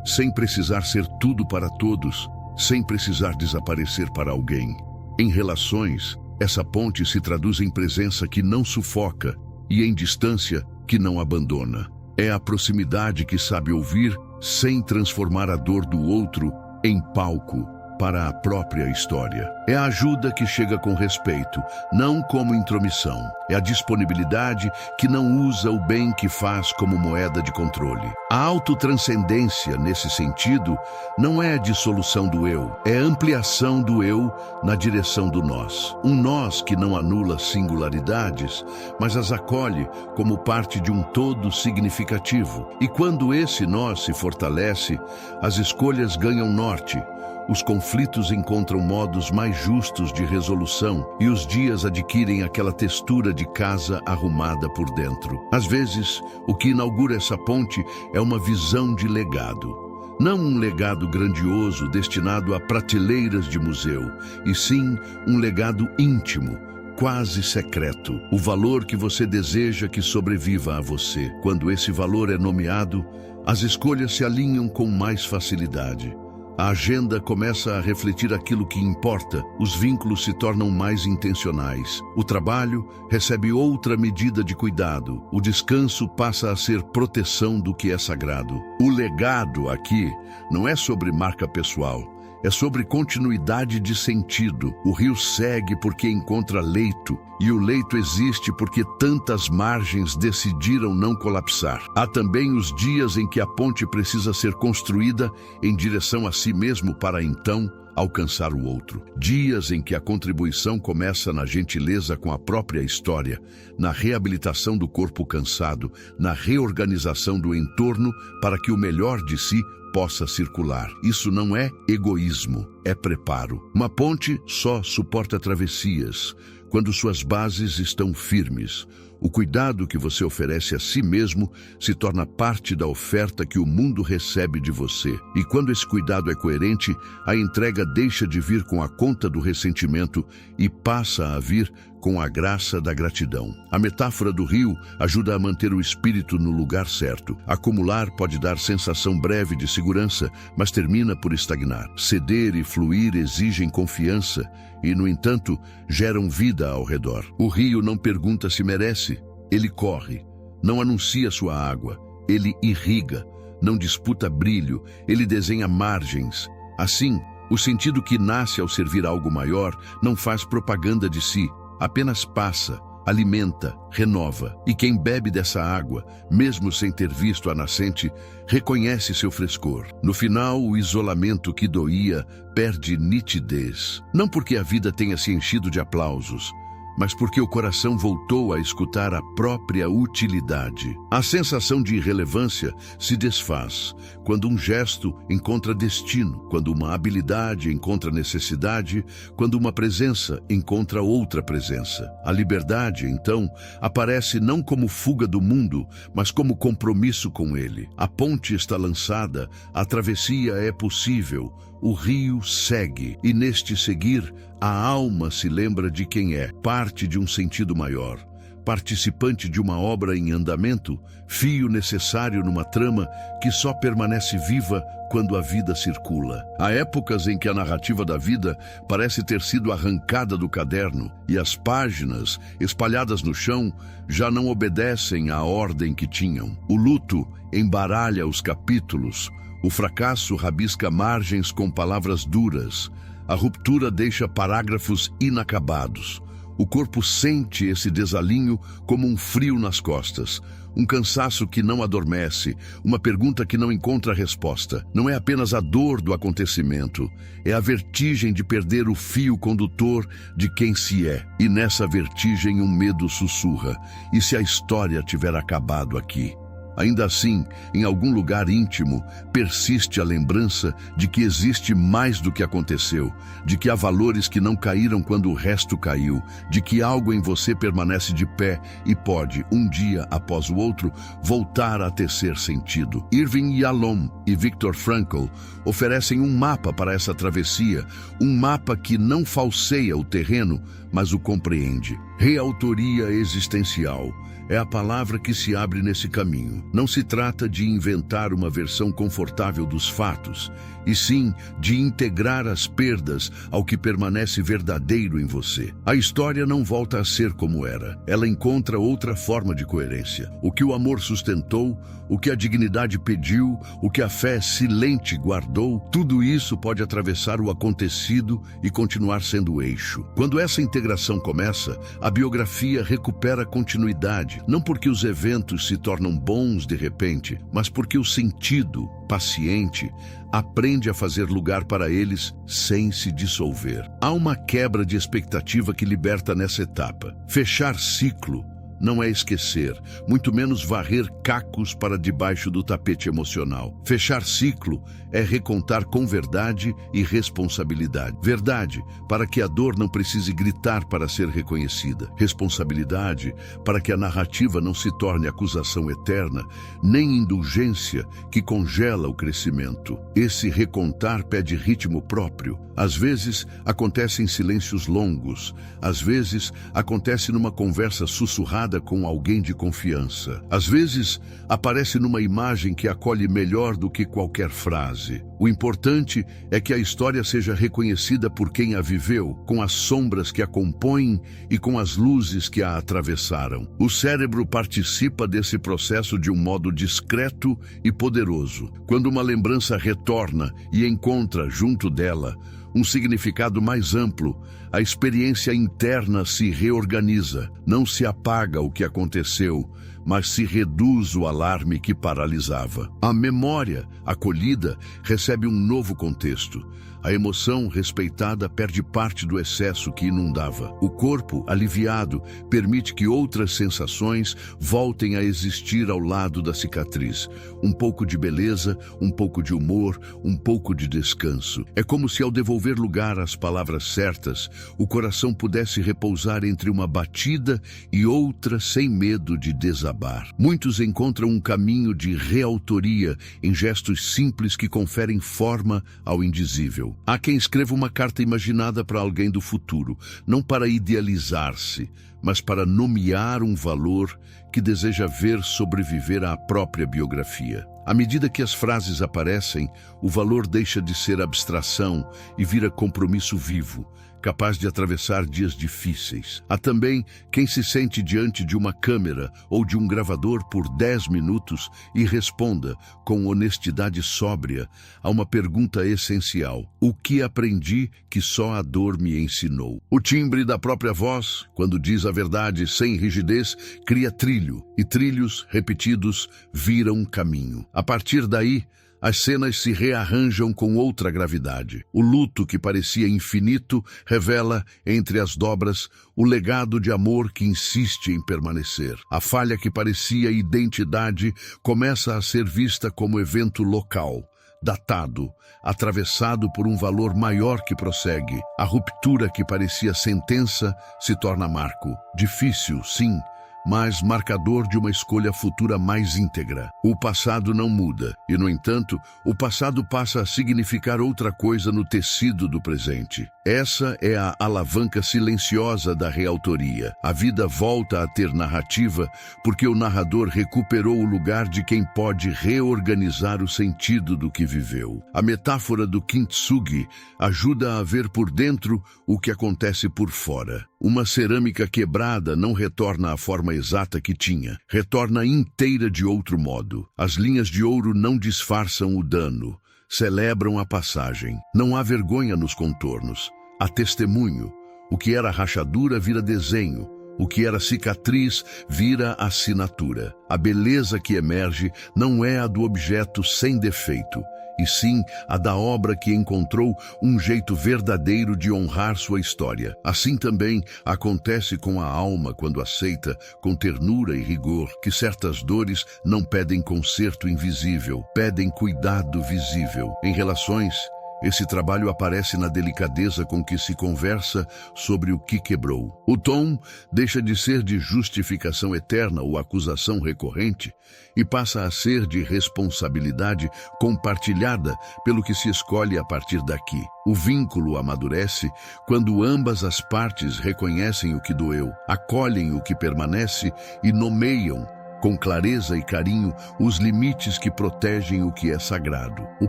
sem precisar ser tudo para todos, sem precisar desaparecer para alguém. Em relações, essa ponte se traduz em presença que não sufoca e em distância que não abandona. É a proximidade que sabe ouvir sem transformar a dor do outro em palco. para a própria história. É a ajuda que chega com respeito, não como intromissão. É a disponibilidade que não usa o bem que faz como moeda de controle. A autotranscendência, nesse sentido, não é a dissolução do eu, é a ampliação do eu na direção do nós. Um nós que não anula singularidades, mas as acolhe como parte de um todo significativo. E quando esse nós se fortalece, as escolhas ganham norte, os conflitos encontram modos mais justos de resolução e os dias adquirem aquela textura de casa arrumada por dentro. Às vezes, o que inaugura essa ponte é uma visão de legado. Não um legado grandioso destinado a prateleiras de museu, e sim um legado íntimo, quase secreto. O valor que você deseja que sobreviva a você. Quando esse valor é nomeado, as escolhas se alinham com mais facilidade. A agenda começa a refletir aquilo que importa, os vínculos se tornam mais intencionais. O trabalho recebe outra medida de cuidado, o descanso passa a ser proteção do que é sagrado. O legado aqui não é sobre marca pessoal, é sobre continuidade de sentido. O rio segue porque encontra leito, e o leito existe porque tantas margens decidiram não colapsar. Há também os dias em que a ponte precisa ser construída em direção a si mesmo para então alcançar o outro. Dias em que a contribuição começa na gentileza com a própria história, na reabilitação do corpo cansado, na reorganização do entorno para que o melhor de si possa circular. Isso não é egoísmo, é preparo. Uma ponte só suporta travessias quando suas bases estão firmes. O cuidado que você oferece a si mesmo se torna parte da oferta que o mundo recebe de você. E quando esse cuidado é coerente, a entrega deixa de vir com a conta do ressentimento e passa a vir com a graça da gratidão. A metáfora do rio ajuda a manter o espírito no lugar certo. Acumular pode dar sensação breve de segurança, mas termina por estagnar. Ceder e fluir exigem confiança e, no entanto, geram vida ao redor. O rio não pergunta se merece, ele corre. Não anuncia sua água, ele irriga. Não disputa brilho, ele desenha margens. Assim, o sentido que nasce ao servir algo maior não faz propaganda de si, apenas passa, alimenta, renova. E quem bebe dessa água, mesmo sem ter visto a nascente, reconhece seu frescor. No final, o isolamento que doía perde nitidez. Não porque a vida tenha se enchido de aplausos, mas porque o coração voltou a escutar a própria utilidade. A sensação de irrelevância se desfaz quando um gesto encontra destino, quando uma habilidade encontra necessidade, quando uma presença encontra outra presença. A liberdade, então, aparece não como fuga do mundo, mas como compromisso com ele. A ponte está lançada, a travessia é possível, o rio segue, e neste seguir, a alma se lembra de quem é, parte de um sentido maior, participante de uma obra em andamento, fio necessário numa trama que só permanece viva quando a vida circula. Há épocas em que a narrativa da vida parece ter sido arrancada do caderno e as páginas, espalhadas no chão, já não obedecem à ordem que tinham. O luto embaralha os capítulos, o fracasso rabisca margens com palavras duras, a ruptura deixa parágrafos inacabados. O corpo sente esse desalinho como um frio nas costas, um cansaço que não adormece, uma pergunta que não encontra resposta. Não é apenas a dor do acontecimento, é a vertigem de perder o fio condutor de quem se é. E nessa vertigem um medo sussurra: e se a história tiver acabado aqui? Ainda assim, em algum lugar íntimo, persiste a lembrança de que existe mais do que aconteceu, de que há valores que não caíram quando o resto caiu, de que algo em você permanece de pé e pode, um dia após o outro, voltar a tecer sentido. Irving Yalom e Viktor Frankl oferecem um mapa para essa travessia, um mapa que não falseia o terreno, mas o compreende. Reautoria existencial é a palavra que se abre nesse caminho. Não se trata de inventar uma versão confortável dos fatos, e sim de integrar as perdas ao que permanece verdadeiro em você. A história não volta a ser como era. Ela encontra outra forma de coerência. O que o amor sustentou, o que a dignidade pediu, o que a fé silente guardou, tudo isso pode atravessar o acontecido e continuar sendo o eixo. Quando essa integração começa, a biografia recupera continuidade, não porque os eventos se tornam bons de repente, mas porque o sentido, paciente, aprende a fazer lugar para eles sem se dissolver. Há uma quebra de expectativa que liberta nessa etapa. Fechar ciclo não é esquecer, muito menos varrer cacos para debaixo do tapete emocional. Fechar ciclo é recontar com verdade e responsabilidade. Verdade, para que a dor não precise gritar para ser reconhecida. Responsabilidade, para que a narrativa não se torne acusação eterna, nem indulgência que congela o crescimento. Esse recontar pede ritmo próprio. Às vezes, acontece em silêncios longos. Às vezes, acontece numa conversa sussurrada com alguém de confiança. Às vezes, aparece numa imagem que acolhe melhor do que qualquer frase. O importante é que a história seja reconhecida por quem a viveu, com as sombras que a compõem e com as luzes que a atravessaram. O cérebro participa desse processo de um modo discreto e poderoso. Quando uma lembrança retorna e encontra, junto dela, um significado mais amplo, a experiência interna se reorganiza. Não se apaga o que aconteceu, mas se reduz o alarme que paralisava. A memória, acolhida, recebe um novo contexto. A emoção respeitada perde parte do excesso que inundava. O corpo, aliviado, permite que outras sensações voltem a existir ao lado da cicatriz. Um pouco de beleza, um pouco de humor, um pouco de descanso. É como se, ao devolver lugar às palavras certas, o coração pudesse repousar entre uma batida e outra sem medo de desabar. Muitos encontram um caminho de reautoria em gestos simples que conferem forma ao indizível. Há quem escreva uma carta imaginada para alguém do futuro, não para idealizar-se, mas para nomear um valor que deseja ver sobreviver à própria biografia. À medida que as frases aparecem, o valor deixa de ser abstração e vira compromisso vivo, capaz de atravessar dias difíceis. Há também quem se sente diante de uma câmera ou de um gravador por 10 minutos e responda, com honestidade sóbria, a uma pergunta essencial: o que aprendi que só a dor me ensinou? O timbre da própria voz, quando diz a verdade sem rigidez, cria trilho, e trilhos repetidos viram caminho. A partir daí, as cenas se rearranjam com outra gravidade. O luto que parecia infinito revela, entre as dobras, o legado de amor que insiste em permanecer. A falha que parecia identidade começa a ser vista como evento local, datado, atravessado por um valor maior que prossegue. A ruptura que parecia sentença se torna marco. Difícil, sim, mas marcador de uma escolha futura mais íntegra. O passado não muda, e, no entanto, o passado passa a significar outra coisa no tecido do presente. Essa é a alavanca silenciosa da reautoria. A vida volta a ter narrativa porque o narrador recuperou o lugar de quem pode reorganizar o sentido do que viveu. A metáfora do kintsugi ajuda a ver por dentro o que acontece por fora. Uma cerâmica quebrada não retorna à forma exata que tinha, retorna inteira de outro modo. As linhas de ouro não disfarçam o dano, celebram a passagem. Não há vergonha nos contornos, há testemunho. O que era rachadura vira desenho, o que era cicatriz vira assinatura. A beleza que emerge não é a do objeto sem defeito, e sim a da obra que encontrou um jeito verdadeiro de honrar sua história. Assim também acontece com a alma quando aceita, com ternura e rigor, que certas dores não pedem conserto invisível, pedem cuidado visível. Em relações, Esse trabalho aparece na delicadeza com que se conversa sobre o que quebrou. O tom deixa de ser de justificação eterna ou acusação recorrente e passa a ser de responsabilidade compartilhada pelo que se escolhe a partir daqui. O vínculo amadurece quando ambas as partes reconhecem o que doeu, acolhem o que permanece e nomeiam com clareza e carinho os limites que protegem o que é sagrado. O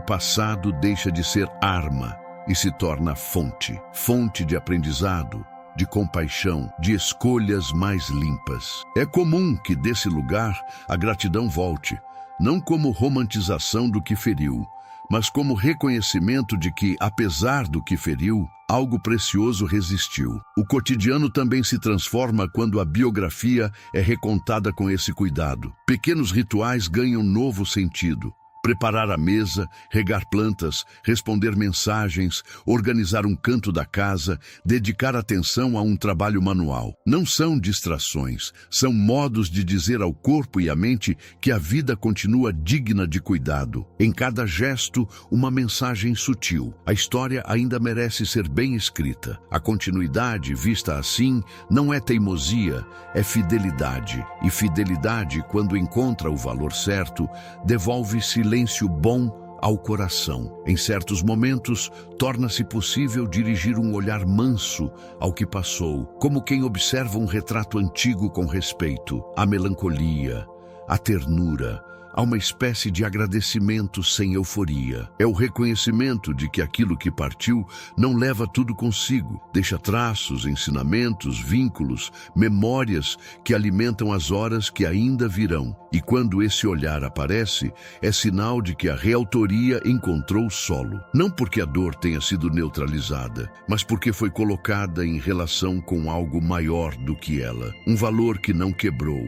passado deixa de ser arma e se torna fonte. Fonte de aprendizado, de compaixão, de escolhas mais limpas. É comum que desse lugar a gratidão volte, não como romantização do que feriu, mas como reconhecimento de que, apesar do que feriu, algo precioso resistiu. O cotidiano também se transforma quando a biografia é recontada com esse cuidado. Pequenos rituais ganham novo sentido. Preparar a mesa, regar plantas, responder mensagens, organizar um canto da casa, dedicar atenção a um trabalho manual. Não são distrações, são modos de dizer ao corpo e à mente que a vida continua digna de cuidado. Em cada gesto, uma mensagem sutil. A história ainda merece ser bem escrita. A continuidade, vista assim, não é teimosia, é fidelidade. E fidelidade, quando encontra o valor certo, devolve silêncio bom ao coração. Em certos momentos, torna-se possível dirigir um olhar manso ao que passou, como quem observa um retrato antigo com respeito. A melancolia, a ternura, há uma espécie de agradecimento sem euforia. É o reconhecimento de que aquilo que partiu não leva tudo consigo. Deixa traços, ensinamentos, vínculos, memórias que alimentam as horas que ainda virão. E quando esse olhar aparece, é sinal de que a reautoria encontrou solo. Não porque a dor tenha sido neutralizada, mas porque foi colocada em relação com algo maior do que ela. Um valor que não quebrou,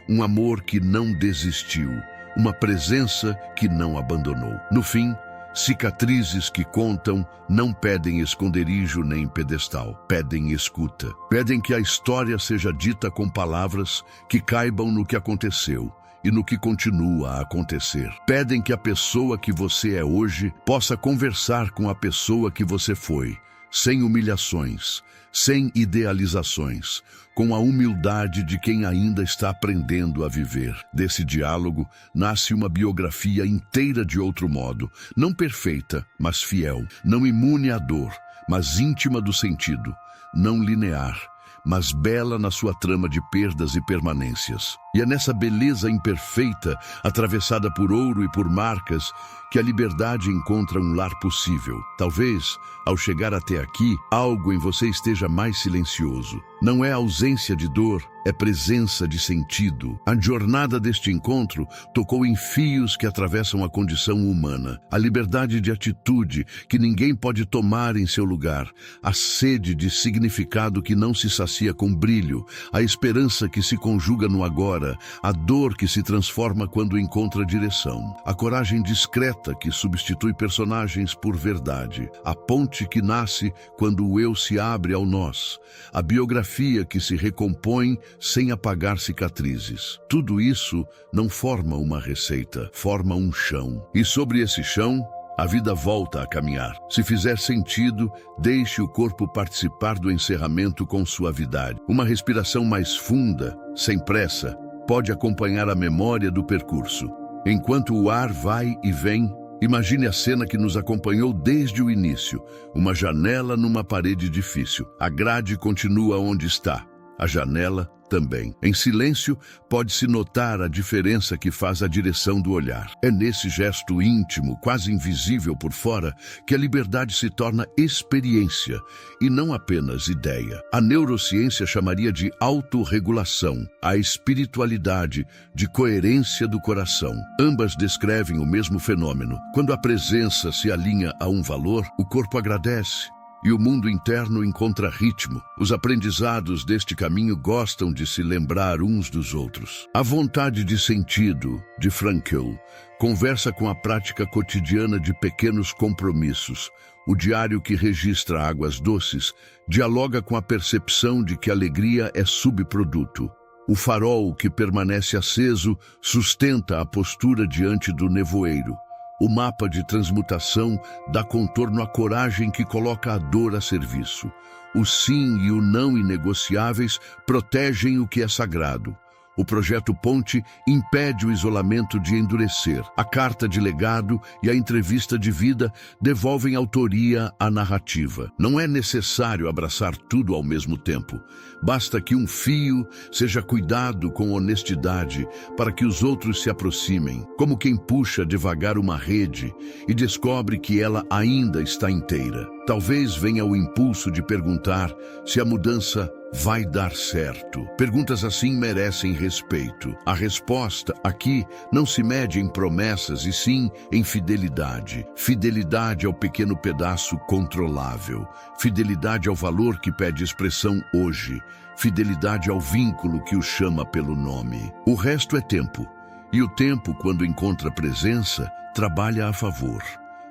um amor que não desistiu, uma presença que não abandonou. No fim, cicatrizes que contam não pedem esconderijo nem pedestal, pedem escuta. Pedem que a história seja dita com palavras que caibam no que aconteceu e no que continua a acontecer. Pedem que a pessoa que você é hoje possa conversar com a pessoa que você foi, sem humilhações, sem idealizações, com a humildade de quem ainda está aprendendo a viver. Desse diálogo nasce uma biografia inteira de outro modo, não perfeita, mas fiel, não imune à dor, mas íntima do sentido, não linear, mas bela na sua trama de perdas e permanências. E é nessa beleza imperfeita, atravessada por ouro e por marcas, que a liberdade encontra um lar possível. Talvez, ao chegar até aqui, algo em você esteja mais silencioso. Não é ausência de dor, é presença de sentido. A jornada deste encontro tocou em fios que atravessam a condição humana. A liberdade de atitude que ninguém pode tomar em seu lugar. A sede de significado que não se sacia com brilho. A esperança que se conjuga no agora. A dor que se transforma quando encontra direção. A coragem discreta que substitui personagens por verdade. A ponte que nasce quando o eu se abre ao nós. A biografia que se recompõe sem apagar cicatrizes. Tudo isso não forma uma receita, forma um chão. E sobre esse chão, a vida volta a caminhar. Se fizer sentido, deixe o corpo participar do encerramento com suavidade. Uma respiração mais funda, sem pressa, pode acompanhar a memória do percurso. Enquanto o ar vai e vem, imagine a cena que nos acompanhou desde o início. Uma janela numa parede difícil. A grade continua onde está. A janela também. Em silêncio, pode-se notar a diferença que faz a direção do olhar. É nesse gesto íntimo, quase invisível por fora, que a liberdade se torna experiência e não apenas ideia. A neurociência chamaria de autorregulação, a espiritualidade de coerência do coração. Ambas descrevem o mesmo fenômeno. Quando a presença se alinha a um valor, o corpo agradece. E o mundo interno encontra ritmo. Os aprendizados deste caminho gostam de se lembrar uns dos outros. A vontade de sentido, de Frankl, conversa com a prática cotidiana de pequenos compromissos. O diário que registra águas doces dialoga com a percepção de que a alegria é subproduto. O farol que permanece aceso sustenta a postura diante do nevoeiro. O mapa de transmutação dá contorno à coragem que coloca a dor a serviço. O sim e o não inegociáveis protegem o que é sagrado. O projeto Ponte impede o isolamento de endurecer. A carta de legado e a entrevista de vida devolvem autoria à narrativa. Não é necessário abraçar tudo ao mesmo tempo. Basta que um fio seja cuidado com honestidade para que os outros se aproximem, como quem puxa devagar uma rede e descobre que ela ainda está inteira. Talvez venha o impulso de perguntar se a mudança vai dar certo. Perguntas assim merecem respeito. A resposta aqui não se mede em promessas e sim em fidelidade. Fidelidade ao pequeno pedaço controlável. Fidelidade ao valor que pede expressão hoje. Fidelidade ao vínculo que o chama pelo nome. O resto é tempo. E o tempo, quando encontra presença, trabalha a favor.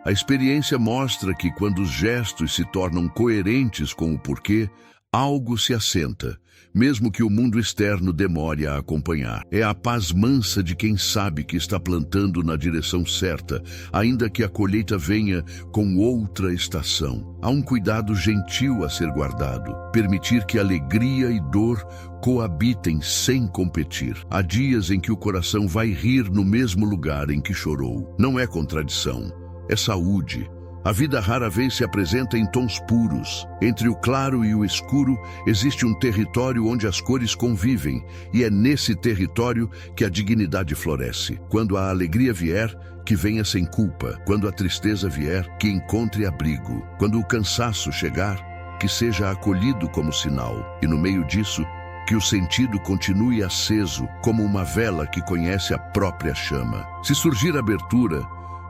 A experiência mostra que quando os gestos se tornam coerentes com o porquê, algo se assenta, mesmo que o mundo externo demore a acompanhar. É a paz mansa de quem sabe que está plantando na direção certa, ainda que a colheita venha com outra estação. Há um cuidado gentil a ser guardado, permitir que alegria e dor coabitem sem competir. Há dias em que o coração vai rir no mesmo lugar em que chorou. Não é contradição, é saúde. A vida rara vez se apresenta em tons puros. Entre o claro e o escuro existe um território onde as cores convivem, e é nesse território que a dignidade floresce. Quando a alegria vier, que venha sem culpa. Quando a tristeza vier, que encontre abrigo. Quando o cansaço chegar, que seja acolhido como sinal. E no meio disso, que o sentido continue aceso, como uma vela que conhece a própria chama. Se surgir abertura,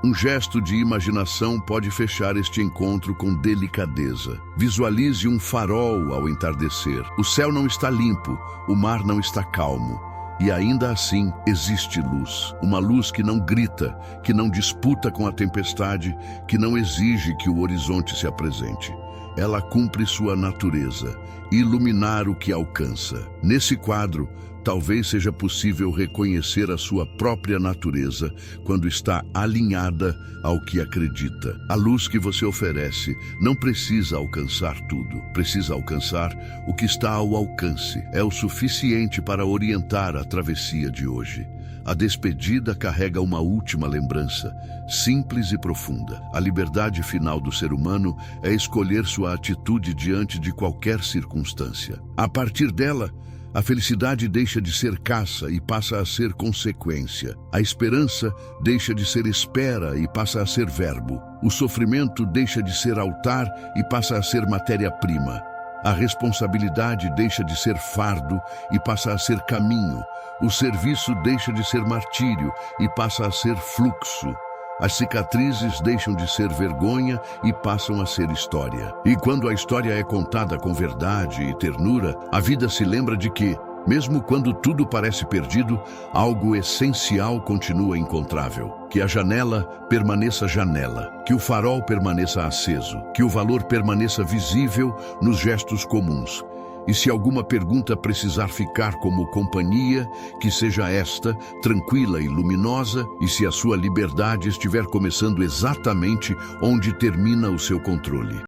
um gesto de imaginação pode fechar este encontro com delicadeza. Visualize um farol ao entardecer. O céu não está limpo, o mar não está calmo. E ainda assim existe luz. Uma luz que não grita, que não disputa com a tempestade, que não exige que o horizonte se apresente. Ela cumpre sua natureza, iluminar o que alcança. Nesse quadro, talvez seja possível reconhecer a sua própria natureza quando está alinhada ao que acredita. A luz que você oferece não precisa alcançar tudo, precisa alcançar o que está ao alcance. É o suficiente para orientar a travessia de hoje. A despedida carrega uma última lembrança, simples e profunda. A liberdade final do ser humano é escolher sua atitude diante de qualquer circunstância. A partir dela, a felicidade deixa de ser caça e passa a ser consequência. A esperança deixa de ser espera e passa a ser verbo. O sofrimento deixa de ser altar e passa a ser matéria-prima. A responsabilidade deixa de ser fardo e passa a ser caminho. O serviço deixa de ser martírio e passa a ser fluxo. As cicatrizes deixam de ser vergonha e passam a ser história. E quando a história é contada com verdade e ternura, a vida se lembra de que, mesmo quando tudo parece perdido, algo essencial continua encontrável. Que a janela permaneça janela, que o farol permaneça aceso, que o valor permaneça visível nos gestos comuns. E se alguma pergunta precisar ficar como companhia, que seja esta, tranquila e luminosa, e se a sua liberdade estiver começando exatamente onde termina o seu controle.